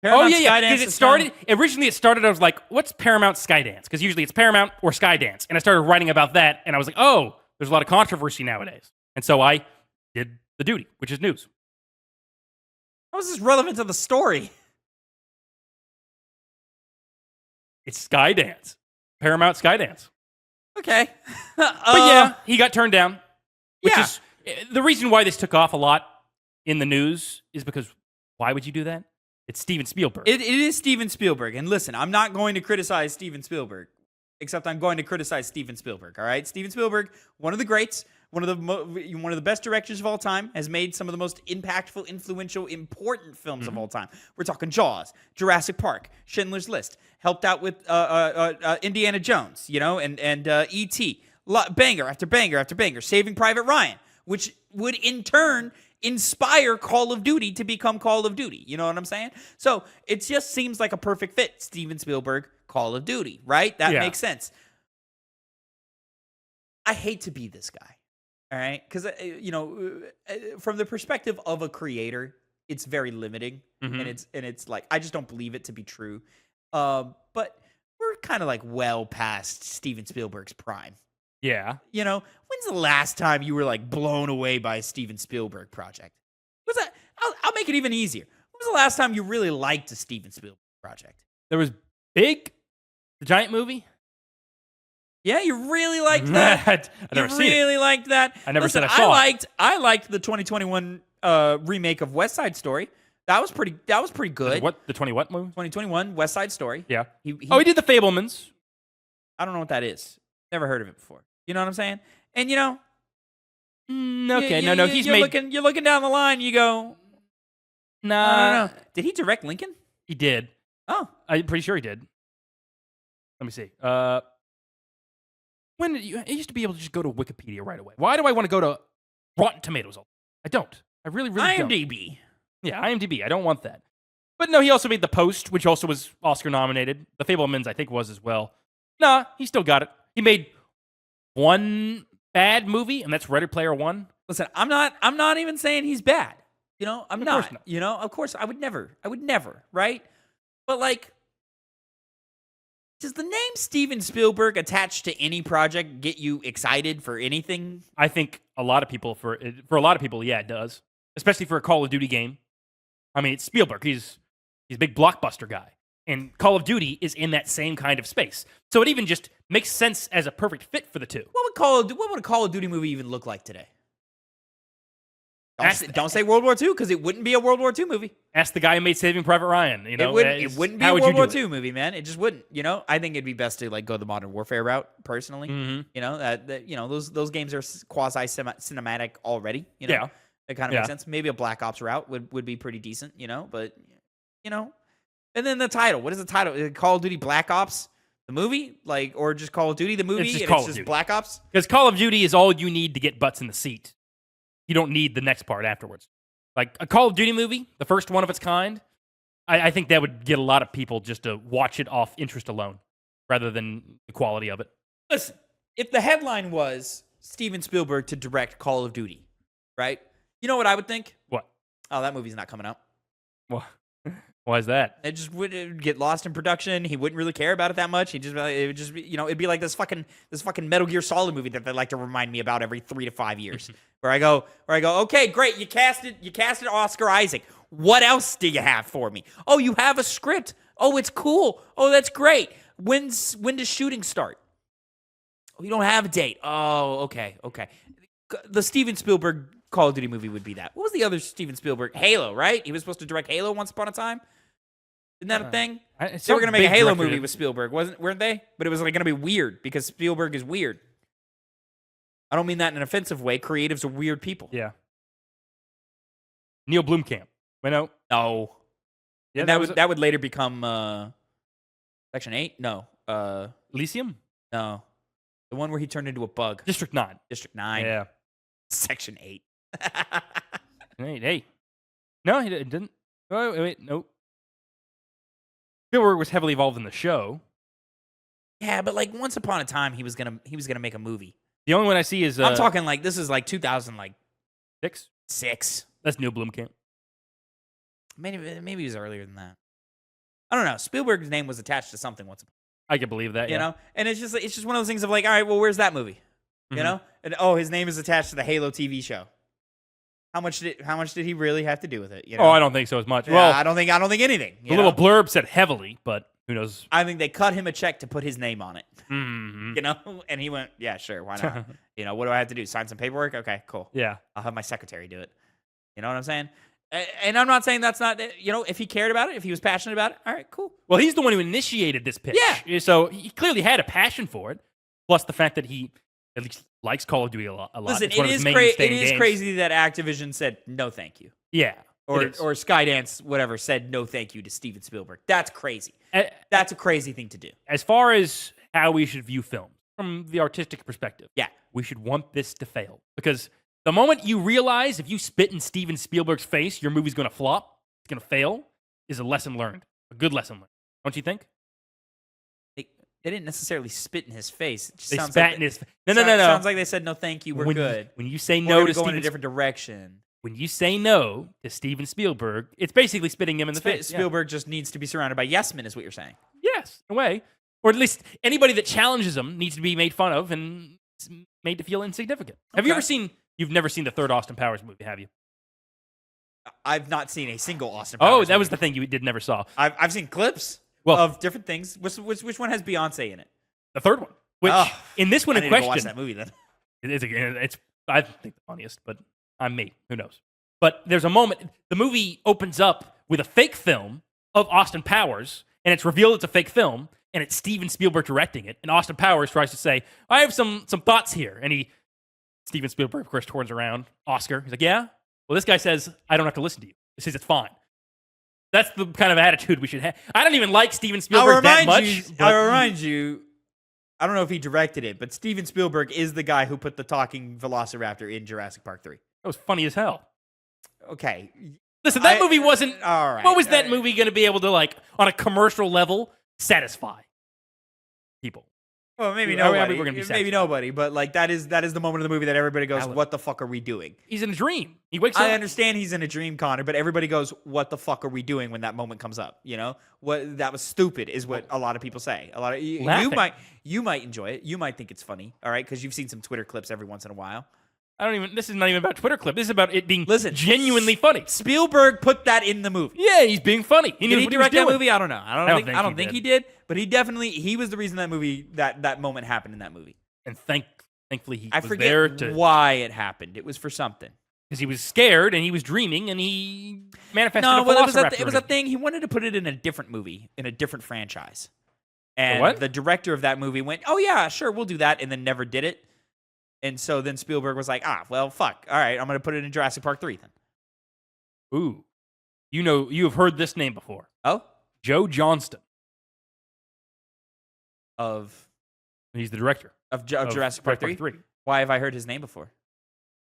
Paramount Skydance. Because originally it started, I was like, what's Paramount Skydance? Because usually it's Paramount or Skydance. And I started writing about that, and I was like, oh, there's a lot of controversy nowadays. And so I did the duty, which is news. How is this relevant to the story? It's Skydance. Paramount Skydance. Okay. But yeah, he got turned down. Which is the reason why this took off a lot in the news is because why would you do that? It's Steven Spielberg. It is Steven Spielberg. And listen, I'm not going to criticize Steven Spielberg, except I'm going to criticize Steven Spielberg, all right? Steven Spielberg, one of the greats, one of the best directors of all time, has made some of the most impactful, influential, important films of all time. We're talking Jaws, Jurassic Park, Schindler's List, helped out with Indiana Jones, and E.T. Banger after banger after banger, Saving Private Ryan, which would in turn inspire Call of Duty to become Call of Duty. You know what I'm saying? So it just seems like a perfect fit. Steven Spielberg, Call of Duty, right? That makes sense. I hate to be this guy, all right? Because, from the perspective of a creator, it's very limiting. And it's like, I just don't believe it to be true. But we're kind of like well past Steven Spielberg's prime. Yeah. When's the last time you were like blown away by a Steven Spielberg project? Was that? I'll make it even easier. When was the last time you really liked a Steven Spielberg project? There was Big, the giant movie. Yeah, you really liked that. I've never seen it. You really liked that. I never said I saw it. I liked the 2021 remake of West Side Story. That was pretty good. What, the 20 what movie? 2021 West Side Story. Yeah. He did The Fabelmans. I don't know what that is. Never heard of it before. You know what I'm saying? And okay, You're looking down the line. You go, nah. I don't know. Did he direct Lincoln? He did. Oh, I'm pretty sure he did. Let me see. When did you? I used to be able to just go to Wikipedia right away. Why do I want to go to Rotten Tomatoes? I don't. I really don't. IMDb. Yeah, IMDb. I don't want that. But no, he also made The Post, which also was Oscar nominated. The Fabelmans, I think, was as well. Nah, he still got it. He made one bad movie, and that's Ready Player One. Listen, I'm not even saying he's bad. I'm not. Course not. Of course, I would never, right? But like, does the name Steven Spielberg attached to any project get you excited for anything? I think a lot of people, for a lot of people, yeah, it does. Especially for a Call of Duty game. I mean, it's Spielberg. He's a big blockbuster guy. And Call of Duty is in that same kind of space. So it even just makes sense as a perfect fit for the two. What would a Call of Duty movie even look like today? Don't say World War II, because it wouldn't be a World War II movie. Ask the guy who made Saving Private Ryan. It wouldn't be a World War II movie, man. It just wouldn't. I think it'd be best to like go the Modern Warfare route, personally. Mm-hmm. Those games are quasi cinematic already. Yeah. That kind of makes sense. Maybe a Black Ops route would be pretty decent, but, And then the title. What is the title? Is it Call of Duty Black Ops, the movie? Or just Call of Duty, the movie? It's just Duty. Black Ops? Because Call of Duty is all you need to get butts in the seat. You don't need the next part afterwards. Like a Call of Duty movie, the first one of its kind, I think that would get a lot of people just to watch it off interest alone rather than the quality of it. Listen, if the headline was Steven Spielberg to direct Call of Duty, right? You know what I would think? What? Oh, that movie's not coming out. Well, why is that? It just would get lost in production. He wouldn't really care about it that much. It would just be, it'd be like this fucking Metal Gear Solid movie that they like to remind me about every 3 to 5 years. where I go, okay, great, you casted Oscar Isaac. What else do you have for me? Oh, you have a script. Oh, it's cool. Oh, that's great. When does shooting start? Oh, you don't have a date. Oh, okay. The Steven Spielberg Call of Duty movie would be that. What was the other Steven Spielberg? Halo, right? He was supposed to direct Halo once upon a time. Isn't that a thing? They were going to make a Halo movie with Spielberg, weren't they? But it was going to be weird because Spielberg is weird. I don't mean that in an offensive way. Creatives are weird people. Yeah. Neil Blomkamp. No. Yeah, and that would later become Section 8? No. Elysium? No. The one where he turned into a bug. District 9. District 9. Yeah. Section 8. Hey. No, he didn't. Oh, wait, nope. Spielberg was heavily involved in the show. Yeah, but once upon a time, he was gonna make a movie. The only one I see is I'm talking this is 2000 6. That's Neil Blomkamp. Maybe it was earlier than that. I don't know. Spielberg's name was attached to something once. I can believe that. You know, and it's just one of those things of all right, well, where's that movie? You know, and his name is attached to the Halo TV show. How much did he really have to do with it? You know? Oh, I don't think so as much. Yeah, well, I don't think anything. The little blurb said heavily, but who knows? I think they cut him a check to put his name on it. Mm-hmm. And he went, yeah, sure, why not? What do I have to do? Sign some paperwork? Okay, cool. Yeah, I'll have my secretary do it. You know what I'm saying? And I'm not saying that's not, if he cared about it, if he was passionate about it, all right, cool. Well, he's the one who initiated this pitch. Yeah. So he clearly had a passion for it, plus the fact that he at least likes Call of Duty a lot. Listen, it is crazy that Activision said no thank you. Yeah. Or Skydance, whatever, said no thank you to Steven Spielberg. That's crazy. That's a crazy thing to do. As far as how we should view film from the artistic perspective, yeah, we should want this to fail. Because the moment you realize if you spit in Steven Spielberg's face, your movie's going to flop, it's going to fail, is a lesson learned. A good lesson learned. Don't you think? They didn't necessarily spit in his face. It just they sounds spat like in his face. No. Sounds like they said no thank you, we're good. When you say no to go in a different direction. When you say no to Steven Spielberg, it's basically spitting him in the face. Spielberg just needs to be surrounded by yes men, is what you're saying. Yes, in a way. Or at least anybody that challenges him needs to be made fun of and made to feel insignificant. Okay. Have you ever seen... You've never seen the third Austin Powers movie, have you? I've not seen a single Austin Powers movie. Was the thing you never saw. I've seen clips of different things. Which one has Beyonce in it? The third one. Which, in this one in question... watch that movie, then. It's I think the funniest, but I'm me. Who knows? But there's a moment... The movie opens up with a fake film of Austin Powers, and it's revealed it's a fake film, and it's Steven Spielberg directing it, and Austin Powers tries to say, I have some thoughts here, and Steven Spielberg, of course, turns around. Oscar. He's like, yeah? Well, this guy says, I don't have to listen to you. He says, it's fine. That's the kind of attitude we should have. I don't even like Steven Spielberg that much. I'll remind you, I don't know if he directed it, but Steven Spielberg is the guy who put the talking velociraptor in Jurassic Park 3. That was funny as hell. Okay. Listen, that movie wasn't... All right. What was that movie going to be able to, on a commercial level, satisfy people? Well, maybe nobody. Maybe nobody, but that is the moment of the movie that everybody goes, "What the fuck are we doing?" He's in a dream. He wakes up. I understand he's in a dream, Connor, but everybody goes, "What the fuck are we doing?" when that moment comes up. You know, what that was stupid is what a lot of people say. A lot of you might enjoy it. You might think it's funny, all right, because you've seen some Twitter clips every once in a while. This is not even about Twitter clip. This is about it being genuinely funny. Spielberg put that in the movie. Yeah, he's being funny. Did he direct that movie? I don't know. I don't think he did. But he was the reason that moment happened in that movie. And thankfully he was there to... I forget why it happened. It was for something. Because he was scared and he was dreaming and he manifested a velociraptor. It was a thing. He wanted to put it in a different movie, in a different franchise. And the director of that movie went, oh yeah, sure, we'll do that, and then never did it. And so then Spielberg was like, well, fuck. All right, I'm going to put it in Jurassic Park 3 then. Ooh. You have heard this name before. Oh? Joe Johnston. He's the director. Of Jurassic Park 3? Why have I heard his name before?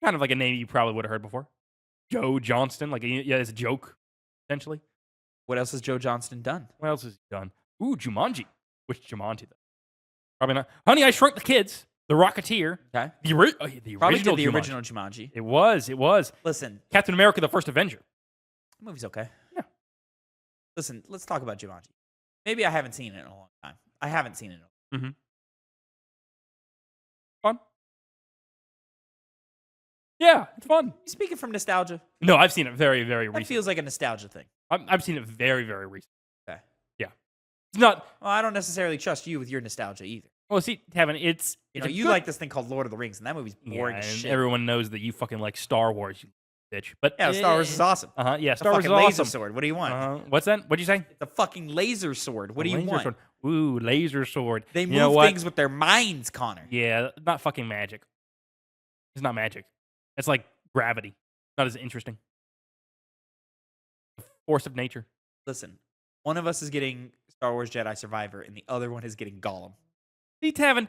Kind of like a name you probably would have heard before. Joe Johnston. Like, it's a joke, essentially. What else has Joe Johnston done? What else has he done? Ooh, Jumanji. Which Jumanji, though? Probably not. Honey, I Shrunk the Kids. The Rocketeer. Okay. The original Jumanji. It was. Listen. Captain America, the First Avenger. The movie's okay. Yeah. Listen, let's talk about Jumanji. Maybe I haven't seen it in a long time. I haven't seen it in a long time. Mm-hmm. Fun. Yeah, it's fun. You speaking from nostalgia? No, I've seen it very, very recently. That feels like a nostalgia thing. I've seen it very, very recently. Okay. Yeah. It's not... Well, I don't necessarily trust you with your nostalgia either. Well, see, Tavin, it's you like this thing called Lord of the Rings, and that movie's boring as shit. Everyone knows that you fucking like Star Wars, you bitch. But yeah, Star Wars is awesome. Yeah, Star Wars is laser awesome. sword. What do you want? What's that? What'd you say? It's a fucking laser sword. What do you want? Sword. Ooh, laser sword. They move things with their minds, Connor. Yeah, not fucking magic. It's not magic. It's like gravity. Not as interesting. The force of nature. Listen, one of us is getting Star Wars Jedi Survivor, and the other one is getting Gollum. See, Tavin,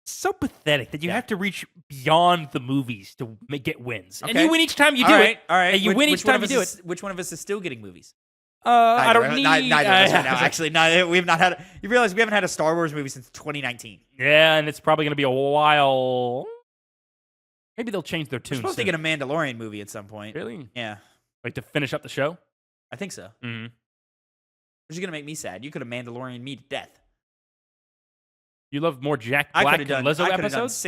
it's so pathetic that you have to reach beyond the movies to get wins. Okay. And you win each time you do it. All right. And you win each time you do it. Which one of us is still getting movies? I don't need... Neither of us right now. Actually, no, we've not had... You realize we haven't had a Star Wars movie since 2019. Yeah, and it's probably going to be a while... Maybe they'll change their tune. We're supposed to get a Mandalorian movie at some point. Really? Yeah. Like to finish up the show? I think so. Mm-hmm. Which is going to make me sad. You could have Mandalorian me to death. You love more Jack Black and Lizzo episodes?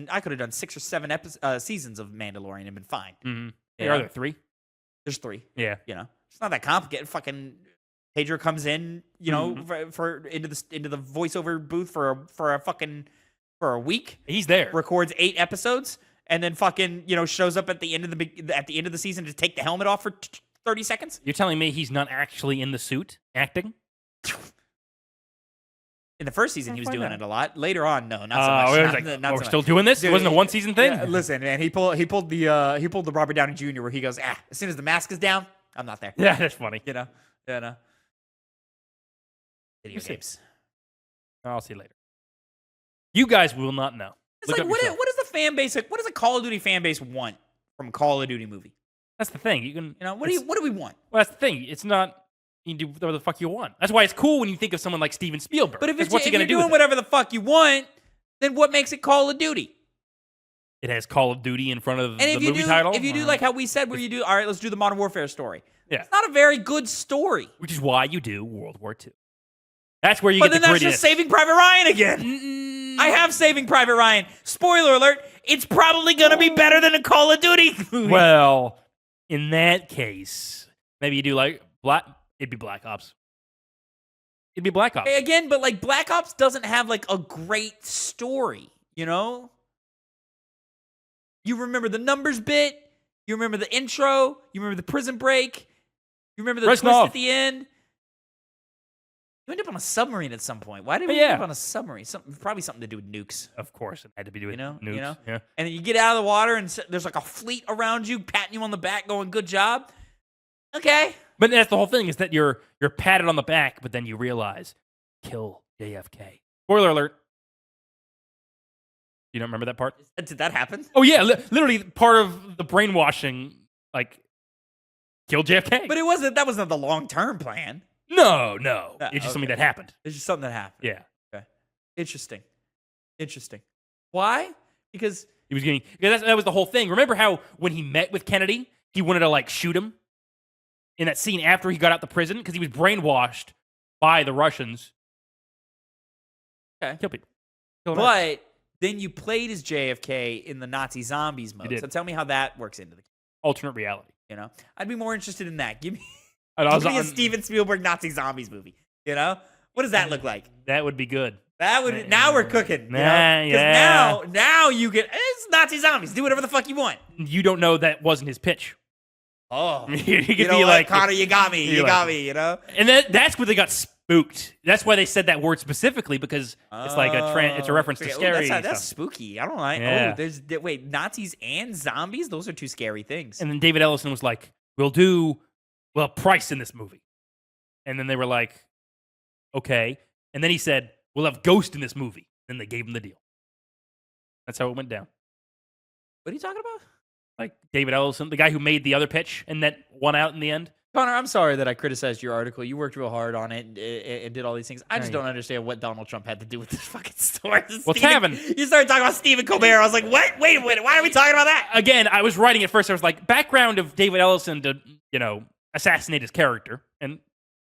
I could have done 6 or 7 seasons of Mandalorian and been fine. Mm-hmm. Yeah. Are there 3? There's 3. Yeah. You know, it's not that complicated. Fucking Pedro comes in, you know, for into the voiceover booth for a week. He's there. Records 8 episodes. And then fucking, shows up at the end of the season to take the helmet off for 30 seconds. You're telling me he's not actually in the suit acting? In the first season, he was doing it a lot. Later on, no, not so much. We're still doing this? Dude, it wasn't a one-season thing? Yeah, listen, man, he pulled the Robert Downey Jr. where he goes, as soon as the mask is down, I'm not there. Yeah, that's funny. Video games. I'll see you later. You guys will not know. It's like, what is the fan base? What does a Call of Duty fan base want from a Call of Duty movie? That's the thing. You can, what do we want? Well, that's the thing. It's not. You can do whatever the fuck you want. That's why it's cool when you think of someone like Steven Spielberg. But if you're doing whatever the fuck you want, then what makes it Call of Duty? It has Call of Duty in front of the movie title. If you do like how we said, where you do, all right, let's do the Modern Warfare story. Yeah, it's not a very good story. Which is why you do World War II. That's where you get the grittiness. But then that's just Saving Private Ryan again. I have Saving Private Ryan. Spoiler alert, it's probably going to be better than a Call of Duty movie. Well, in that case, maybe you do like it'd be Black Ops. It'd be Black Ops. Again, but like Black Ops doesn't have like a great story, You remember the numbers bit, you remember the intro, you remember the prison break, you remember the twist at the end. You end up on a submarine at some point. Why did we end up on a submarine? Probably something to do with nukes. Of course, it had to be doing nukes. Yeah. And then you get out of the water, and there's like a fleet around you, patting you on the back, going, "Good job." Okay. But that's the whole thing: is that you're patted on the back, but then you realize, kill JFK. Spoiler alert. You don't remember that part? Did that happen? Oh yeah, literally part of the brainwashing, like kill JFK. But that wasn't the long-term plan. No. It's just something that happened. It's just something that happened. Yeah. Okay. Interesting. Why? Because that was the whole thing. Remember how when he met with Kennedy, he wanted to like shoot him in that scene after he got out the prison because he was brainwashed by the Russians. Okay. Kill people. But then you played as JFK in the Nazi zombies mode. So tell me how that works into the alternate reality. I'd be more interested in that. Give me a Steven Spielberg Nazi zombies movie. What does that look like? That would be good. Now we're cooking. Now you get it's Nazi zombies. Do whatever the fuck you want. You don't know that wasn't his pitch. Oh, you could be like Connor, you got me. You got me. And that's where they got spooked. That's why they said that word specifically, because it's like it's a reference to scary. That's spooky. I don't like. Yeah. Wait, Nazis and zombies? Those are two scary things. And then David Ellison was like, "We'll do Price in this movie," and then they were like, "Okay," and then he said, "We'll have Ghost in this movie." Then they gave him the deal. That's how it went down. What are you talking about? Like David Ellison, the guy who made the other pitch and that won out in the end. Connor, I'm sorry that I criticized your article. You worked real hard on it and did all these things. I just don't understand what Donald Trump had to do with this fucking story. Well, Tavin. You started talking about Stephen Colbert. I was like, what? Wait a minute. Why are we talking about that? Again, I was writing it first. I was like, background of David Ellison to, assassinate his character. And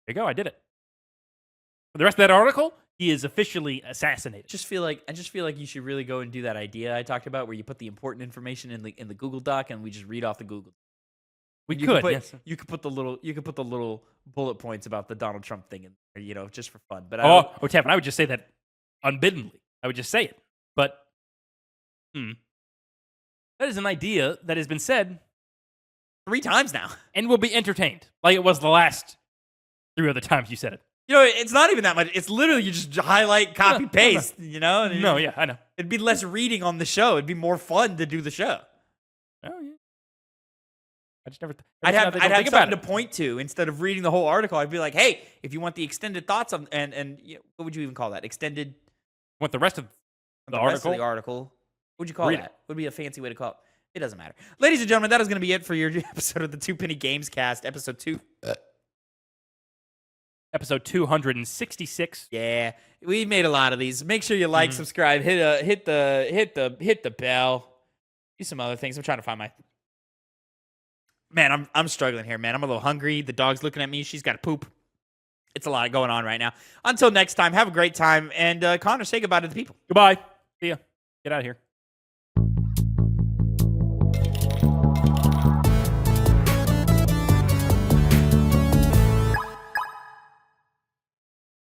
there you go. I did it. For the rest of that article, he is officially assassinated. I just feel like you should really go and do that idea I talked about where you put the important information in the Google Doc and we just read off the Google. You could put the little bullet points about the Donald Trump thing in there, just for fun. But Tavin, I would just say that unbiddenly. I would just say it. But that is an idea that has been said 3 times now and will be entertained, like it was the last 3 other times you said it. It's not even that much. It's literally you just highlight, copy, paste. No, yeah, I know. It'd be less reading on the show. It'd be more fun to do the show. Oh yeah. I just never. I'd have something to point to instead of reading the whole article. I'd be like, hey, if you want the extended thoughts on and what would you even call that? Extended. Want the rest of the article? Rest of the article. What would you call that? What would be a fancy way to call it? It doesn't matter. Ladies and gentlemen, that is going to be it for your episode of the Two Penny Games Cast, episode 2. Episode 266. Yeah, we made a lot of these. Make sure you like, subscribe, hit the bell, do some other things. I'm trying to find my. Man, I'm struggling here, man. I'm a little hungry. The dog's looking at me. She's got to poop. It's a lot going on right now. Until next time, have a great time. And Connor, say goodbye to the people. Goodbye. See ya. Get out of here.